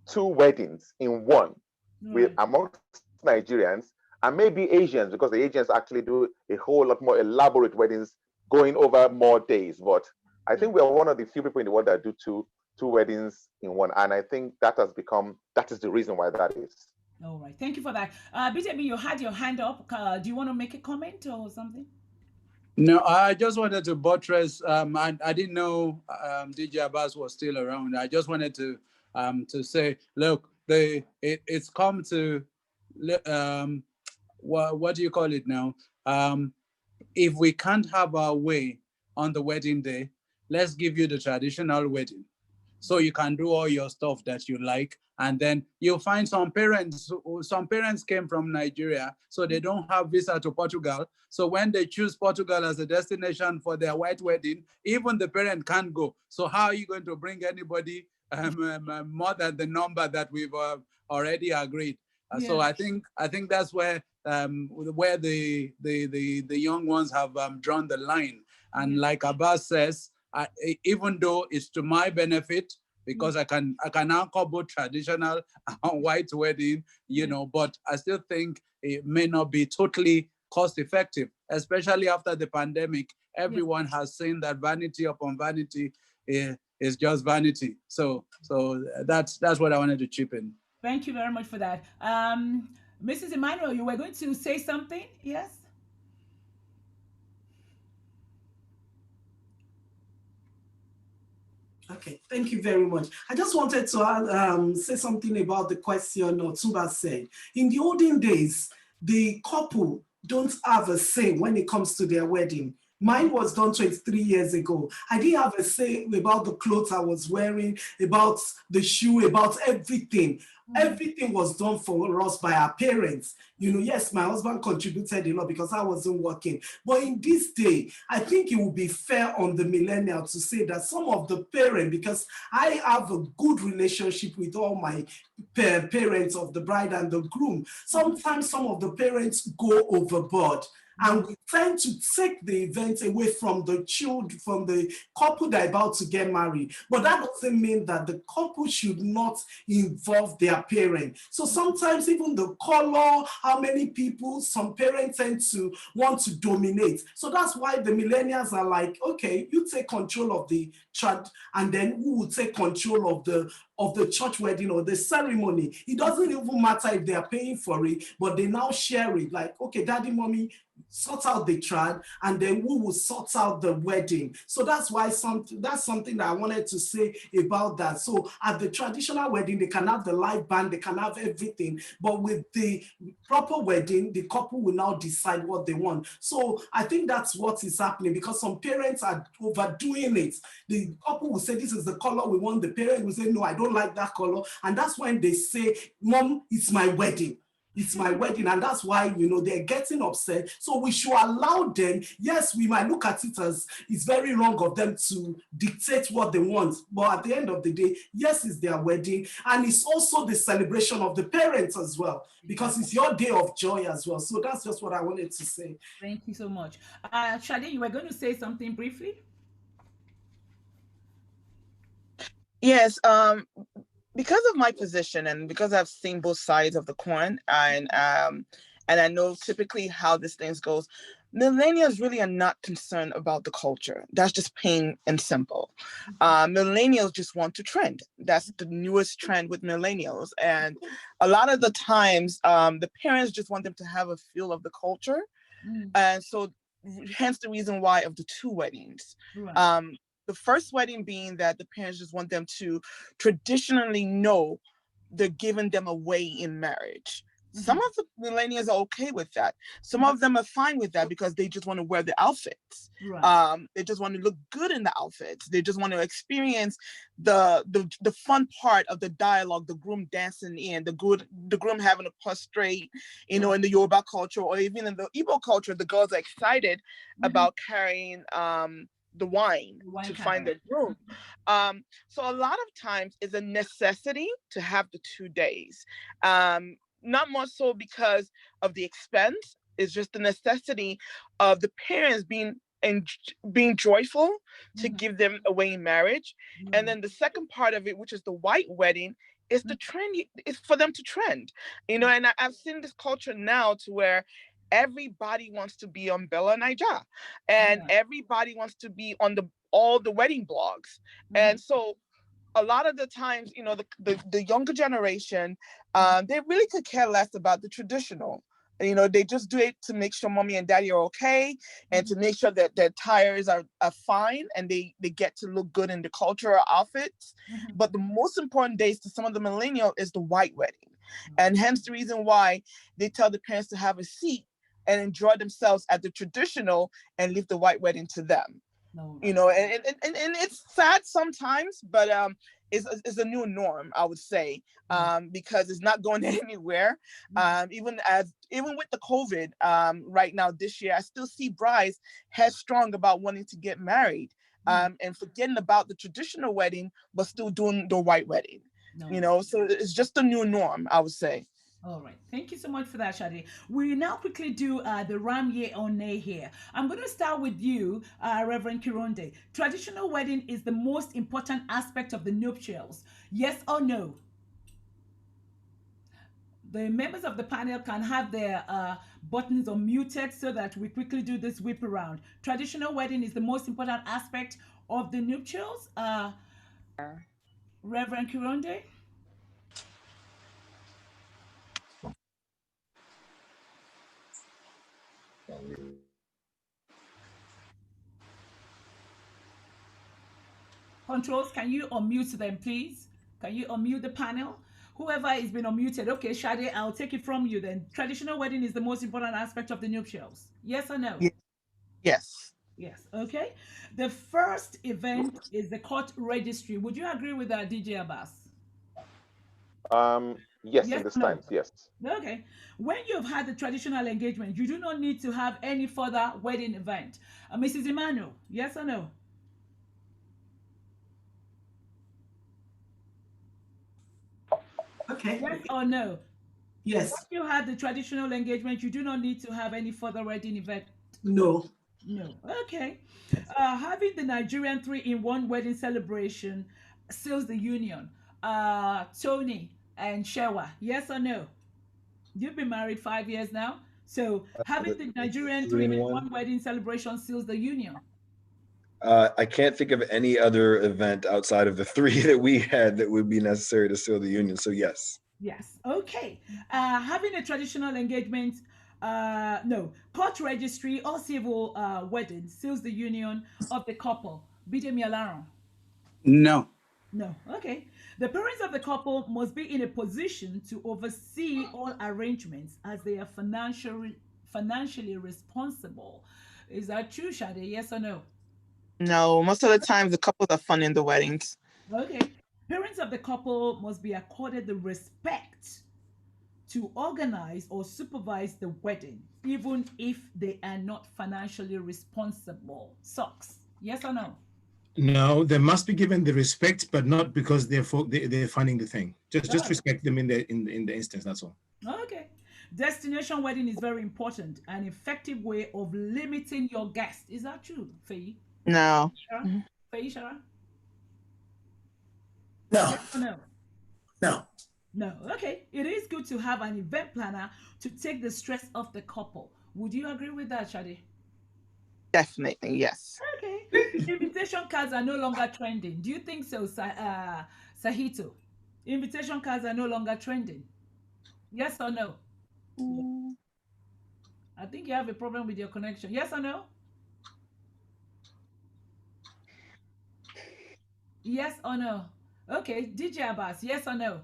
two weddings in one with amongst Nigerians and maybe Asians, because the Asians actually do a whole lot more elaborate weddings going over more days. But I think we are one of the few people in the world that do two weddings in one. And I think that is the reason why that is. All right. Thank you for that. BJB, you had your hand up. Do you want to make a comment or something? No, I just wanted to buttress. I didn't know DJ Abbas was still around. I just wanted to say, look, it's come to what do you call it now? If we can't have our way on the wedding day, let's give you the traditional wedding, so you can do all your stuff that you like. And then you'll find some parents came from Nigeria, so they don't have visa to Portugal. So when they choose Portugal as a destination for their white wedding, even the parent can't go. So how are you going to bring anybody more than the number that we've already agreed? So I think that's where the young ones have drawn the line. And like Abbas says, even though it's to my benefit, because I can anchor both traditional and white wedding, but I still think it may not be totally cost effective, especially after the pandemic. Everyone has seen that vanity upon vanity is just vanity. So that's what I wanted to chip in. Thank you very much for that. Mrs. Emmanuel, you were going to say something? Yes? Okay, thank you very much. I just wanted to say something about the question Otumba said. In the olden days, the couple don't have a say when it comes to their wedding. Mine was done 23 years ago. I didn't have a say about the clothes I was wearing, about the shoe, about everything. Everything was done for us by our parents. Yes, my husband contributed a lot because I wasn't working. But in this day, I think it would be fair on the millennial to say that some of the parents, because I have a good relationship with all my parents of the bride and the groom, sometimes some of the parents go overboard. And we tend to take the event away from the children, from the couple that are about to get married. But that doesn't mean that the couple should not involve their parent. So sometimes even the color, how many people, some parents tend to want to dominate. So that's why the millennials are like, okay, you take control of the church, and then who will take control of the church wedding or the ceremony. It doesn't even matter if they are paying for it, but they now share it. Like, okay, daddy, mommy, sort out the trad, and then we will sort out the wedding. So that's why that's something that I wanted to say about that. So at the traditional wedding, they can have the live band, they can have everything, but with the proper wedding, the couple will now decide what they want. So I think that's what is happening, because some parents are overdoing it. The couple will say, this is the color we want. The parent will say, no, I don't like that color. And that's when they say, Mom, it's my wedding. It's my wedding. And that's why, they're getting upset. So we should allow them. Yes, we might look at it as it's very wrong of them to dictate what they want. But at the end of the day, yes, it's their wedding. And it's also the celebration of the parents as well, because it's your day of joy as well. So that's just what I wanted to say. Thank you so much. Shadi, you were going to say something briefly? Yes, because of my position and because I've seen both sides of the coin, and I know typically how this thing goes, millennials really are not concerned about the culture. That's just plain and simple. Millennials just want to trend. That's the newest trend with millennials. And a lot of the times, the parents just want them to have a feel of the culture. And so hence the reason why of the two weddings. Right. The first wedding being that the parents just want them to traditionally know they're giving them away in marriage. Some of the millennials are okay with that. Some of them are fine with that because they just want to wear the outfits. Right. They just want to look good in the outfits. They just want to experience the fun part of the dialogue, the groom dancing in, the groom having a prostrate, in the Yoruba culture or even in the Igbo culture, the girls are excited about carrying the wine to find their groom. So a lot of times it's a necessity to have the 2 days. Not more so because of the expense. It's just the necessity of the parents being joyful to give them away in marriage. And then the second part of it, which is the white wedding, is the trend. It's for them to trend, and I've seen this culture now to where everybody wants to be on Bella Naija, and everybody wants to be on all the wedding blogs. And so a lot of the times, the younger generation, they really could care less about the traditional. They just do it to make sure mommy and daddy are okay, and to make sure that their tires are fine, and they get to look good in the cultural outfits. But the most important days to some of the millennial is the white wedding. And hence the reason why they tell the parents to have a seat and enjoy themselves at the traditional and leave the white wedding to them. And it's sad sometimes, but it's a new norm, I would say, because it's not going anywhere. Even with the COVID right now this year, I still see brides headstrong about wanting to get married, and forgetting about the traditional wedding, but still doing the white wedding. So it's just a new norm, I would say. All right. Thank you so much for that, Shadi. We now quickly do the ram ye or nay here. I'm going to start with you, Reverend Kironde. Traditional wedding is the most important aspect of the nuptials. Yes or no? The members of the panel can have their buttons unmuted so that we quickly do this whip around. Traditional wedding is the most important aspect of the nuptials. Reverend Kironde? Controls, can you unmute them, please? Can you unmute the panel? Whoever has been unmuted. Okay, Shade, I'll take it from you then. Traditional wedding is the most important aspect of the nuptials. Yes or no? Yes. Yes. Okay. The first event is the court registry. Would you agree with that, DJ Abbas? Yes, in Yes this or no? times, yes. Okay. When you've had the traditional engagement, you do not need to have any further wedding event. Mrs. Emmanuel, yes or no? Okay. Yes or no? Yes. Once you had the traditional engagement, you do not need to have any further wedding event. No. No. Okay. Having the Nigerian three-in-one wedding celebration seals the union. Tony and Shewa, yes or no? You've been married 5 years now. So having the Nigerian Three in three-in-one one. wedding celebration seals the union. I can't think of any other event outside of the three that we had that would be necessary to seal the union. So yes. Yes. Okay. Having a traditional engagement, no, court registry or civil wedding seals the union of the couple. Bidemi Alaron. No. No. Okay. The parents of the couple must be in a position to oversee all arrangements as they are financially responsible. Is that true, Shade? Yes or no? No, most of the times the couples are funding the weddings. Okay. Parents of the couple must be accorded the respect to organize or supervise the wedding, even if they are not financially responsible. Socks. Yes or no? No, they must be given the respect, but not because they're funding the thing. Just Oh, respect them in the instance. That's all. okay. Destination wedding is very important, an effective way of limiting your guests. Is that true, Faye? No. Shara? Faye, Shara? No, Yes or no? no. No. Okay. It is good to have an event planner to take the stress off the couple. Would you agree with that, Shadi? Definitely, yes. Okay. Invitation cards are no longer trending. Do you think so, Sahito? Invitation cards are no longer trending. Yes or no? I think you have a problem with your connection. Yes or no? Yes or no? Okay, DJ Abbas, yes or no?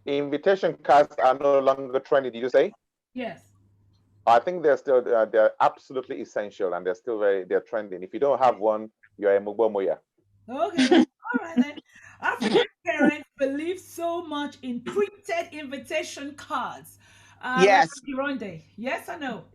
Invitation cards are no longer trendy, did you say? Yes. I think they're still they're absolutely essential, and they're trending. If you don't have one, you're a mubomoya. Okay then. All right then. African parents believe so much in printed invitation cards. Yes. Reverend Gironde, yes or no?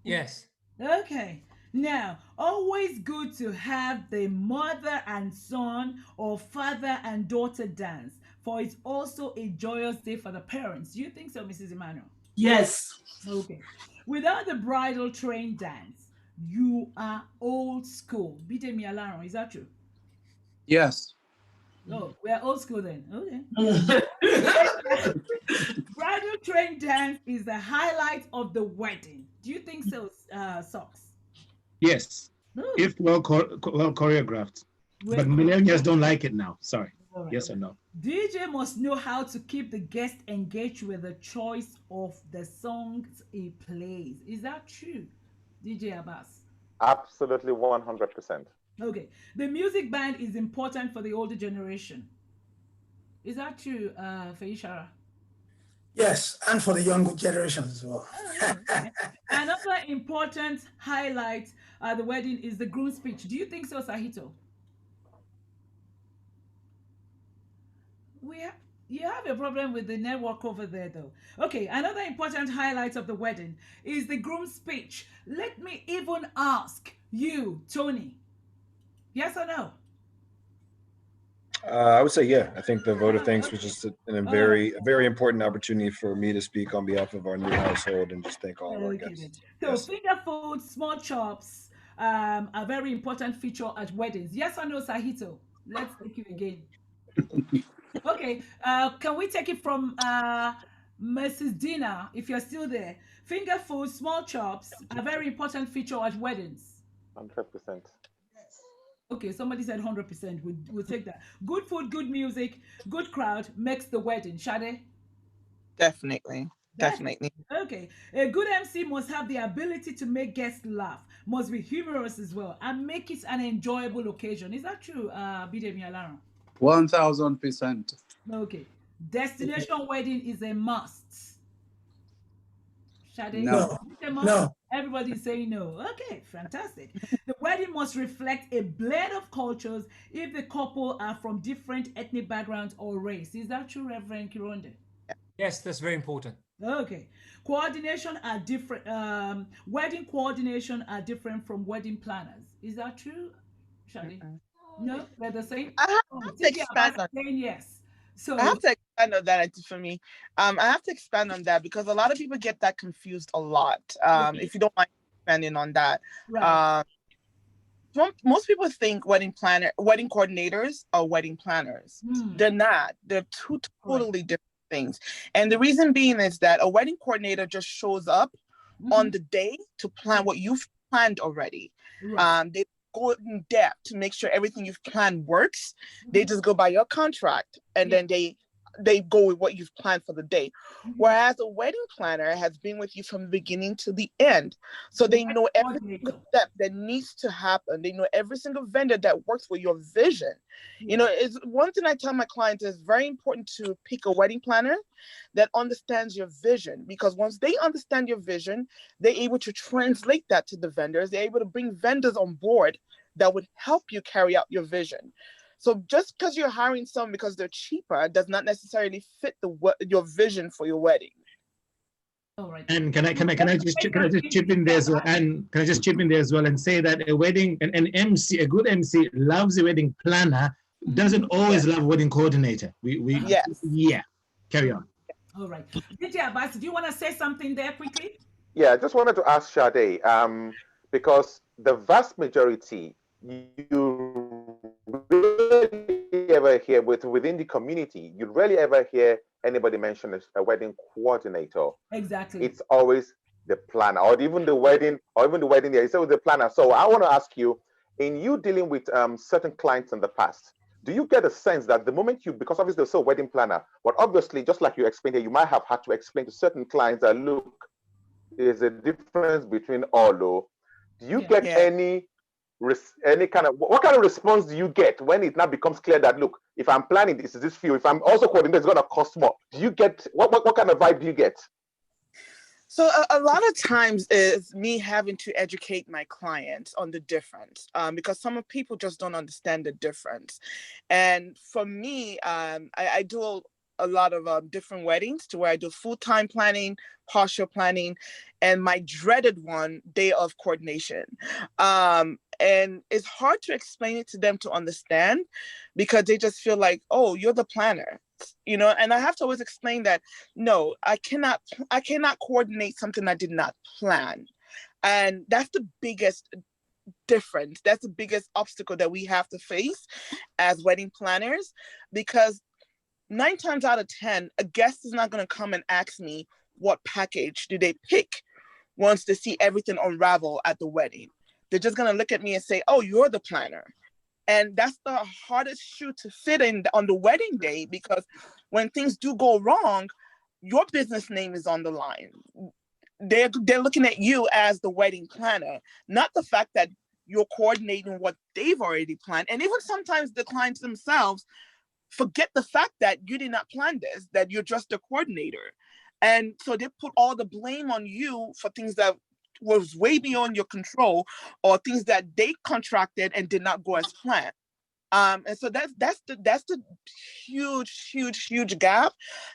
Yes. Okay. Now, always good to have the mother and son or father and daughter dance, for it's also a joyous day for the parents. Do you think so, Mrs. Emmanuel? Yes. Okay. Without the bridal train dance, you are old school. Bidemi Alaron, is that true? Yes. Oh, we are old school then. Okay. Bridal train dance is the highlight of the wedding. Do you think so, Socks? Yes, Ooh, if well choreographed. But well, millennials don't like it now. Sorry. all right. Yes or no? DJ must know how to keep the guest engaged with the choice of the songs he plays. Is that true, DJ Abbas? Absolutely 100%. Okay. The music band is important for the older generation. Is that true, Feishara? Yes, and for the younger generations as well. Oh, okay. Another important highlight at the wedding is the groom's speech. Do you think so, Sahito? We have You have a problem with the network over there, though. Okay, another important highlight of the wedding is the groom's speech. Let me even ask you, Tony. Yes or no? I would say, yeah. I think the vote of thanks was Okay. just a All right. very important opportunity for me to speak on behalf of our new household and just thank all of our Okay then. guests. So Yes. finger food, small chops, are very important feature at weddings. Yes or no, Sahito? Let's take you again. Okay. Can we take it from Mrs. Dina, if you're still there? Finger food, small chops are very important feature at weddings. 100%. Okay, somebody said 100%. We'll take that. Good food, good music, good crowd makes the wedding. Shade? Definitely. That's Definitely. okay. A good MC must have the ability to make guests laugh, must be humorous as well, and make it an enjoyable occasion. Is that true, Bidemi Alaron? 1000%. Okay. Destination wedding is a must. Shade? No. No, Is it a must? no. Everybody's saying no. Okay, fantastic. The wedding must reflect a blend of cultures if the couple are from different ethnic backgrounds or race. Is that true, Reverend Kironde? Yes, that's very important. Okay. Coordination are different. Wedding coordination are different from wedding planners. Is that true, Shadi? Mm-mm. No, they're the same. I have Oh, to TJ Abbas expand is on saying yes. I So, have to expand on that for me. I have to expand on that because a lot of people get that confused a lot. okay, If you don't mind expanding on that. right. Um, most people think wedding coordinators are wedding planners. Hmm. They're not. They're two Right. totally different things. And the reason being is that a wedding coordinator just shows up on the day to plan what you've planned already. Right. They go in depth to make sure everything you've planned works. They Mhm. just go by your contract and Yeah. then they go with what you've planned for the day. Mhm. Whereas a wedding planner has been with you from the beginning to the end. So The they wedding know every single coordinator. step that needs to happen. They know every single vendor that works with your vision. You Yeah. know, it's one thing I tell my clients is very important to pick a wedding planner that understands your vision, because once they understand your vision, they're able to translate that to the vendors. They're able to bring vendors on board that would help you carry out your vision. So just because you're hiring someone because they're cheaper does not necessarily fit your vision for your wedding. All right. And can I just chip in there as well? And can I just chip in there as well and say that a wedding, an MC, a good MC loves a wedding planner, doesn't always love wedding coordinator. Yes. Yeah. Carry on. All right. DJ Abbas, do you want to say something there quickly? Yeah, I just wanted to ask Sade, because the vast majority you rarely ever hear within the community, you rarely ever hear anybody mention a wedding coordinator. Exactly. It's always the planner, or even the wedding, yeah, it's always the planner. So I want to ask you, in you dealing with certain clients in the past, do you get a sense that the moment because obviously they're still wedding planner, but obviously, just like you explained here, you might have had to explain to certain clients that, look, there's a difference between all. Do you get Yeah. any any kind of what kind of response do you get when it now becomes clear that look, if I'm planning this is this fee, if I'm also coordinating, it's going to cost more? Do you get what kind of vibe do you get? So a lot of times is me having to educate my clients on the difference, because some of people just don't understand the difference. And for me, I do a lot of different weddings to where I do full-time planning, partial planning, and my dreaded one, day of coordination. And it's hard to explain it to them to understand because they just feel like, oh, you're the planner, and I have to always explain that no, I cannot coordinate something I did not plan. And that's the biggest difference. That's the biggest obstacle that we have to face as wedding planners, because 9 times out of 10, a guest is not going to come and ask me what package do they pick once they see everything unravel at the wedding. They're just going to look at me and say, oh, you're the planner. And that's the hardest shoe to fit in on the wedding day, because when things do go wrong, your business name is on the line. They're looking at you as the wedding planner, not the fact that you're coordinating what they've already planned. And even sometimes the clients themselves forget the fact that you did not plan this, that you're just a coordinator. And so they put all the blame on you for things that was way beyond your control, or things that they contracted and did not go as planned. And so that's the huge gap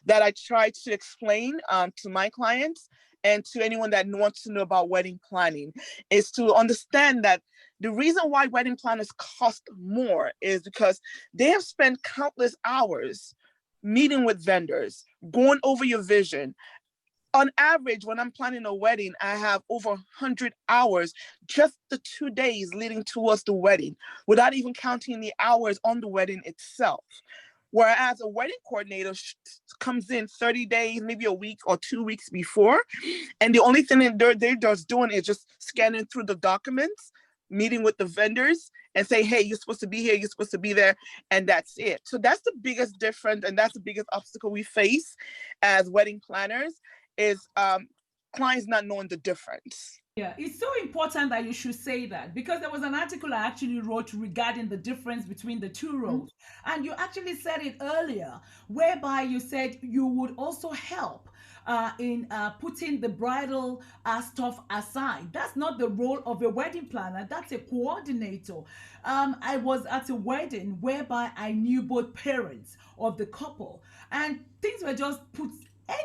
that I try to explain to my clients and to anyone that wants to know about wedding planning, is to understand that the reason why wedding planners cost more is because they have spent countless hours meeting with vendors, going over your vision. On average, when I'm planning a wedding, I have over 100 hours just the 2 days leading towards the wedding, without even counting the hours on the wedding itself. Whereas a wedding coordinator comes in 30 days, maybe a week or 2 weeks before, and the only thing that they're just doing is just scanning through the documents, meeting with the vendors, and say, hey, you're supposed to be here, you're supposed to be there, and that's it. So that's the biggest difference, and that's the biggest obstacle we face as wedding planners, is clients not knowing the difference. Yeah, it's so important that you should say that, because there was an article I actually wrote regarding the difference between the two roles. And you actually said it earlier, whereby you said you would also help in putting the bridal stuff aside. That's not the role of a wedding planner, that's a coordinator. I was at a wedding whereby I knew both parents of the couple, and things were just put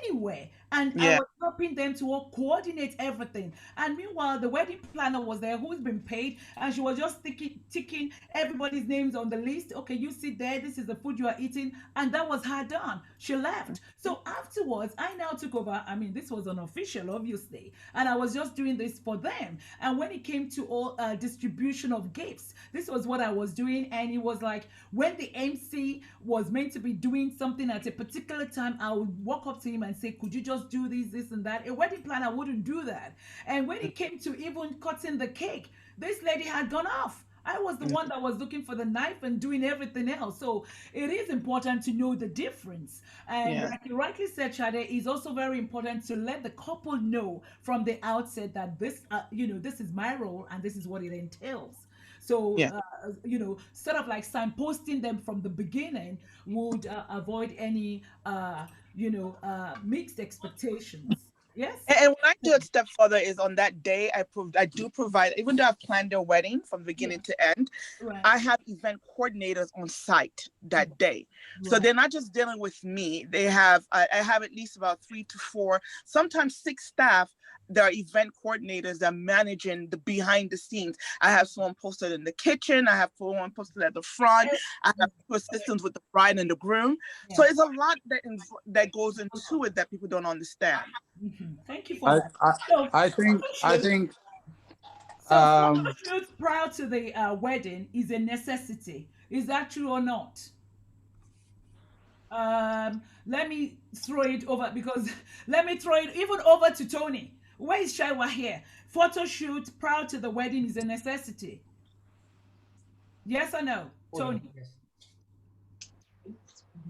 anywhere, and I Yeah. was helping them to all coordinate everything. And meanwhile, the wedding planner was there, who's been paid, and she was just ticking everybody's names on the list. Okay, you sit there, this is the food you are eating, and that was her done. She left. So afterwards, I now took over. I mean, this was unofficial, obviously, and I was just doing this for them. And when it came to all distribution of gifts, this was what I was doing. And it was like, when the MC was meant to be doing something at a particular time, I would walk up to him and say, could you just do this and that? A wedding planner wouldn't do that. And when it came to even cutting the cake, this lady had gone off. I was the one that was looking for the knife and doing everything else. So it is important to know the difference. And Yeah. like you rightly said, Shade, it's also very important to let the couple know from the outset that this, this is my role and this is what it entails. So, Yeah. sort of like signposting them from the beginning would avoid any, mixed expectations. Yes? And when I do it step further is on that day, I do provide, even though I've planned their wedding from Yeah. beginning to end, Right. I have event coordinators on site that day. So Right. they're not just dealing with me. I have at least about 3 to 4, sometimes 6 staff. There are event coordinators that are managing the behind the scenes. I have someone posted in the kitchen. I have someone posted at the front. I have 2 assistants with the bride and the groom. So Yeah. it's a lot that goes into it that people don't understand. Thank you for I, that. I, So I think, photo shoot. So photo um, shoot prior to the wedding is a necessity. Is that true or not? Let me throw it over, because let me throw it even over to Tony. Where is Shaiwa here? Photo shoot prior to the wedding is a necessity. Yes or no, Tony? Yes.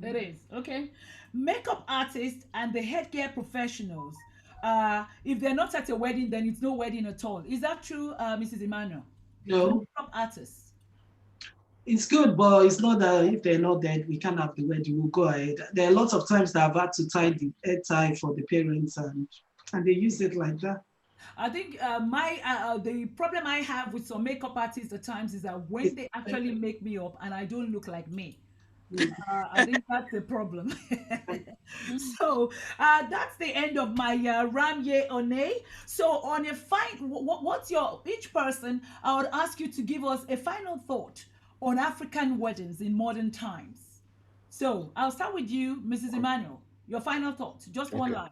It is. Okay. Makeup artists and the headgear professionals. If they're not at a wedding, then it's no wedding at all. Is that true, Mrs. Emmanuel? No. Makeup artists. It's good, but it's not that if they're not dead, we can't have the wedding. We'll go ahead. There are lots of times that I've had to tie the head tie for the parents, and they use it like that. I think the problem I have with some makeup artists at times is that when they actually make me up and I don't look like me, I think that's the problem. So that's the end of my ram ye or nay. So on a fine, what's your each person? I would ask you to give us a final thought on African weddings in modern times. So I'll start with you, Mrs. Emmanuel. Your final thought, just one line.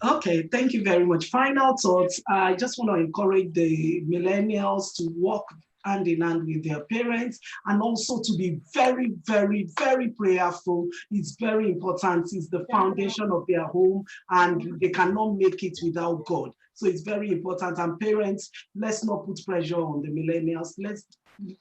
Okay, thank you very much. Final thoughts. I just want to encourage the millennials to work hand in hand with their parents and also to be very, very, very prayerful. It's very important. It's the foundation of their home and they cannot make it without God. So it's very important. And parents, let's not put pressure on the millennials. Let's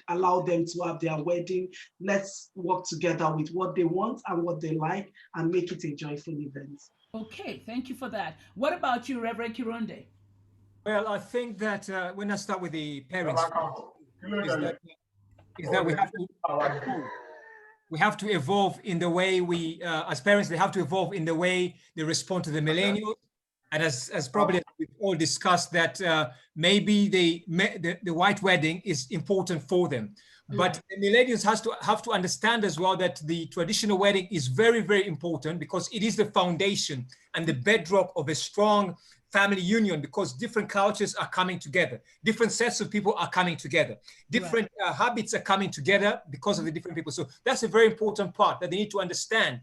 allow them to have their wedding. Let's work together with what they want and what they like and make it a joyful event. Okay, thank you for that. What about you, Reverend Kironde? Well, I think that when I start with the parents, is that we have to evolve in the way we, as parents, they have to evolve in the way they respond to the millennials. And as probably we've all discussed that maybe the white wedding is important for them. But the millennials have to understand as well that the traditional wedding is very, very important because it is the foundation and the bedrock of a strong family union because different cultures are coming together. Different sets of people are coming together. Different habits are coming together because of the different people. So that's a very important part that they need to understand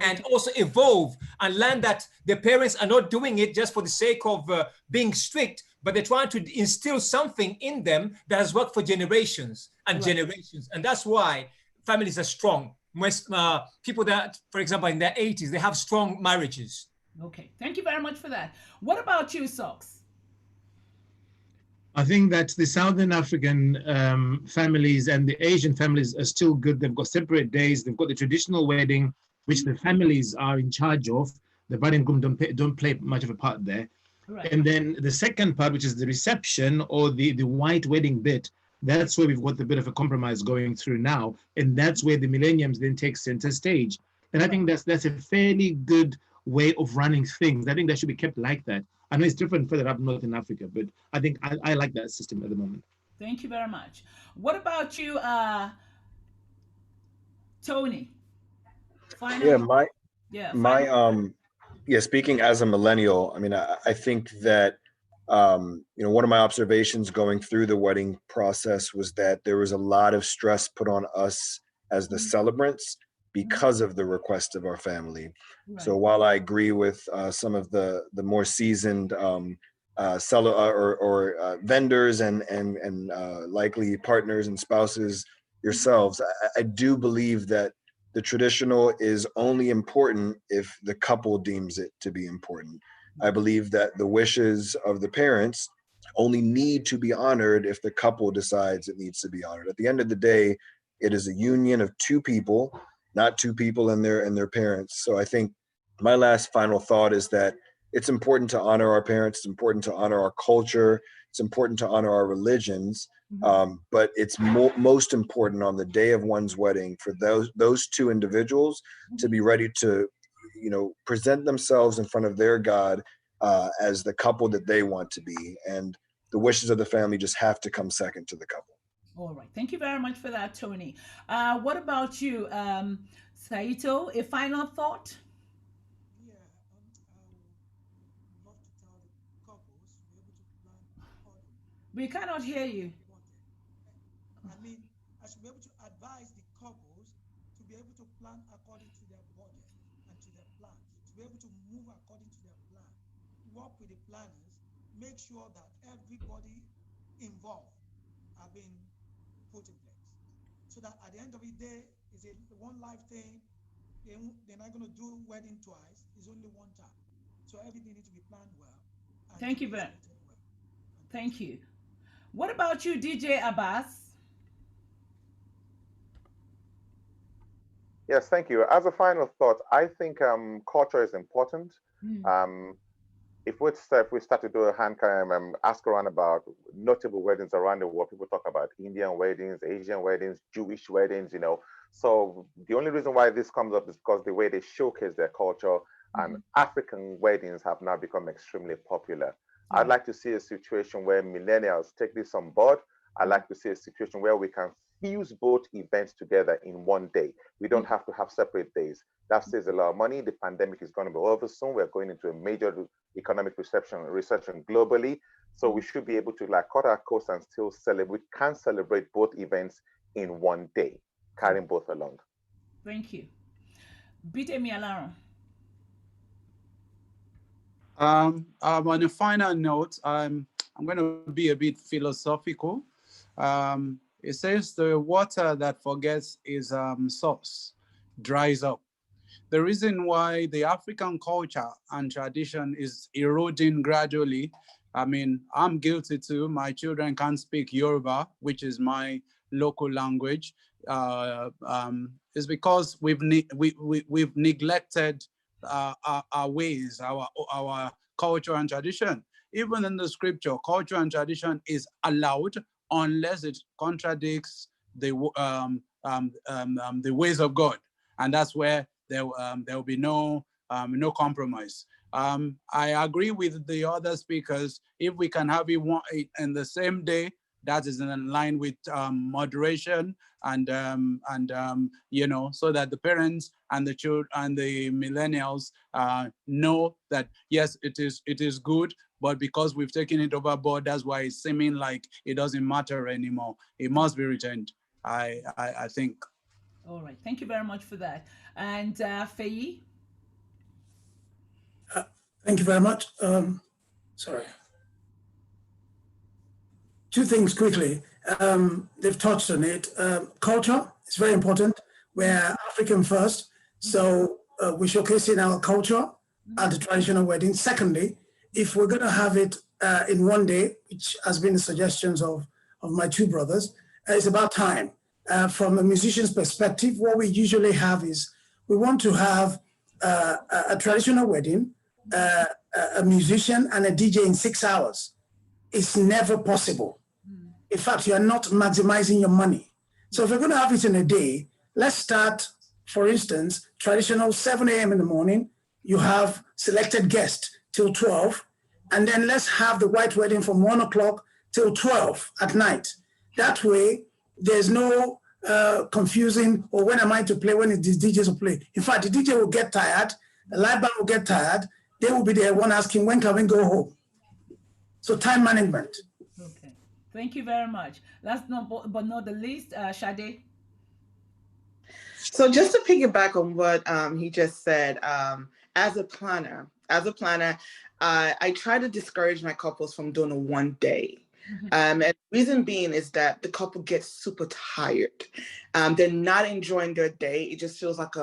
and also evolve and learn that the parents are not doing it just for the sake of being strict, but they're trying to instill something in them that has worked for generations and generations. And that's why families are strong. Most people that, for example, in their 80s, they have strong marriages. Okay, thank you very much for that. What about you, Socks? I think that the Southern African families and the Asian families are still good. They've got separate days. They've got the traditional wedding, which the families are in charge of. The bride and groom don't play much of a part there. Right. And then the second part, which is the reception or the white wedding bit, that's where we've got a bit of a compromise going through now. And that's where the millenniums then take center stage. And I think that's a fairly good way of running things. I think that should be kept like that. I know it's different further up north in Africa, but I think I like that system at the moment. Thank you very much. What about you, Tony? Final. Speaking as a millennial, I mean, I think that one of my observations going through the wedding process was that there was a lot of stress put on us as the celebrants because of the request of our family. Right. So while I agree with some of the more seasoned vendors and likely partners and spouses yourselves, I do believe that the traditional is only important if the couple deems it to be important. I believe that the wishes of the parents only need to be honored if the couple decides it needs to be honored. At the end of the day, it is a union of two people, not two people and their parents. So I think my last final thought is that it's important to honor our parents. It's important to honor our culture. It's important to honor our religions. But it's most important on the day of one's wedding for those two individuals to be ready to, present themselves in front of their God as the couple that they want to be. And the wishes of the family just have to come second to the couple. All right. Thank you very much for that, Tony. What about you, Saito? A final thought? We cannot hear you. I mean, I should be able to advise the couples to be able to plan according to their budget and to their plan, to be able to move according to their plan, work with the planners, make sure that everybody involved are being put in place. So that at the end of the day, it's a one life thing. They're not going to do wedding twice. It's only one time. So everything needs to be planned well. Thank you, Ben. Thank you. What about you, DJ Abbas? Yes, thank you. As a final thought, I think culture is important. if we start to do a ask around about notable weddings around the world, people talk about Indian weddings, Asian weddings, Jewish weddings, So the only reason why this comes up is because the way they showcase their culture, and African weddings have now become extremely popular. I'd like to see a situation where millennials take this on board. I'd like to see a situation where we can fuse both events together in one day. We don't have to have separate days. That saves a lot of money. The pandemic is going to be over soon. We're going into a major economic recession globally. So we should be able to cut our costs and still celebrate. We can celebrate both events in one day, carrying both along. Thank you. Bitemi Alaron. On a final note, I'm going to be a bit philosophical. It says the water that forgets its source dries up. The reason why the African culture and tradition is eroding gradually, I mean, I'm guilty too. My children can't speak Yoruba, which is my local language. Is because we've neglected our ways, our culture and tradition. Even in the scripture, culture and tradition is allowed unless it contradicts the ways of God, and that's where there will be no compromise. I agree with the other speakers. If we can have it in the same day, that is in line with moderation and so that the parents and the children and the millennials know that yes, it is good, but because we've taken it overboard, that's why it's seeming like it doesn't matter anymore. It must be returned, I think. All right, thank you very much for that. And Faye? Thank you very much. Sorry. Two things quickly. They've touched on it. Culture is very important. We're African first, so we're showcasing our culture at the traditional wedding. Secondly, if we're going to have it in one day, which has been the suggestions of my two brothers, it's about time. From a musician's perspective, what we usually have is we want to have a traditional wedding, a musician and a DJ in 6 hours. It's never possible. In fact, you are not maximizing your money. So if we're going to have it in a day, let's start, for instance, traditional 7 a.m. in the morning. You have selected guests till 12, and then let's have the white wedding from 1 o'clock till 12 at night. That way, there's no confusing, or when am I to play, when is the DJ to play? In fact, the DJ will get tired, the live band will get tired, they will be there one asking, when can we go home? So time management. Okay, thank you very much. Last but not the least, Sade. So just to piggyback on what he just said, as a planner, I try to discourage my couples from doing a one day. And the reason being is that the couple gets super tired. They're not enjoying their day. It just feels like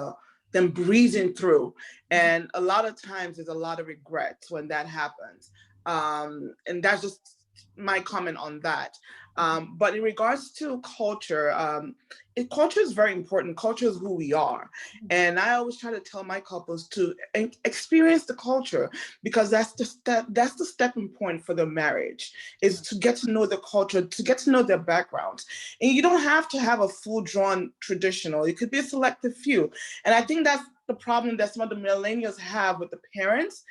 them breezing through. And a lot of times there's a lot of regrets when that happens. And that's just my comment on that. But in regards to culture, culture is very important. Culture is who we are. And I always try to tell my couples to experience the culture, because that's the stepping point for the marriage, is to get to know the culture, to get to know their backgrounds. And you don't have to have a full drawn traditional. It could be a selective few. And I think that's the problem that some of the millennials have with the parents,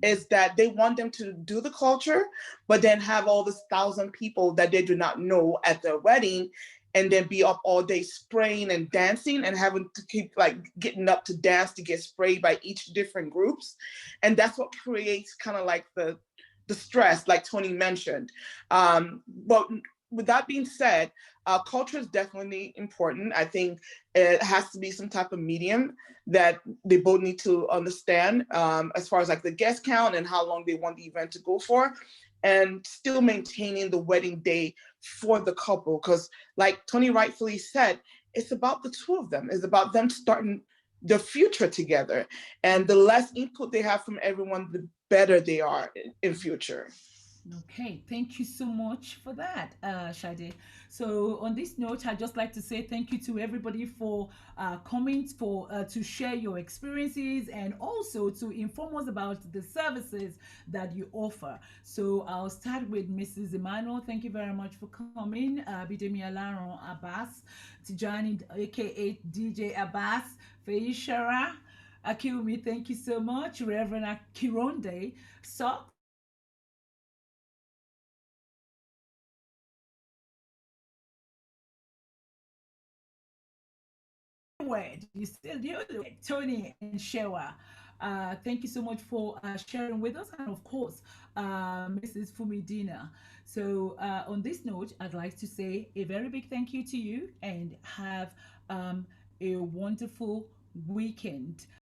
is that they want them to do the culture, but then have all this 1,000 people that they do not know at their wedding, and then be up all day spraying and dancing and having to keep getting up to dance to get sprayed by each different groups. And that's what creates kind of like the stress, like Tony mentioned. But with that being said, culture is definitely important. I think it has to be some type of medium that they both need to understand, as far as like the guest count and how long they want the event to go for, and still maintaining the wedding day for the couple. Because like Tony rightfully said, it's about the two of them. It's about them starting the future together. And the less input they have from everyone, the better they are in future. Okay, thank you so much for that, Shade. So on this note, I'd just like to say thank you to everybody for coming for to share your experiences and also to inform us about the services that you offer. So I'll start with Mrs. Emmanuel. Thank you very much for coming. Bidemi Alaron Abbas, Tijani, aka DJ Abbas, Feishara. Akiumi, thank you so much. Reverend Akironde, Socks, word. You still do it. Tony and Shewa. Thank you so much for sharing with us, and of course, Mrs. Fumidina. So, on this note, I'd like to say a very big thank you to you and have a wonderful weekend.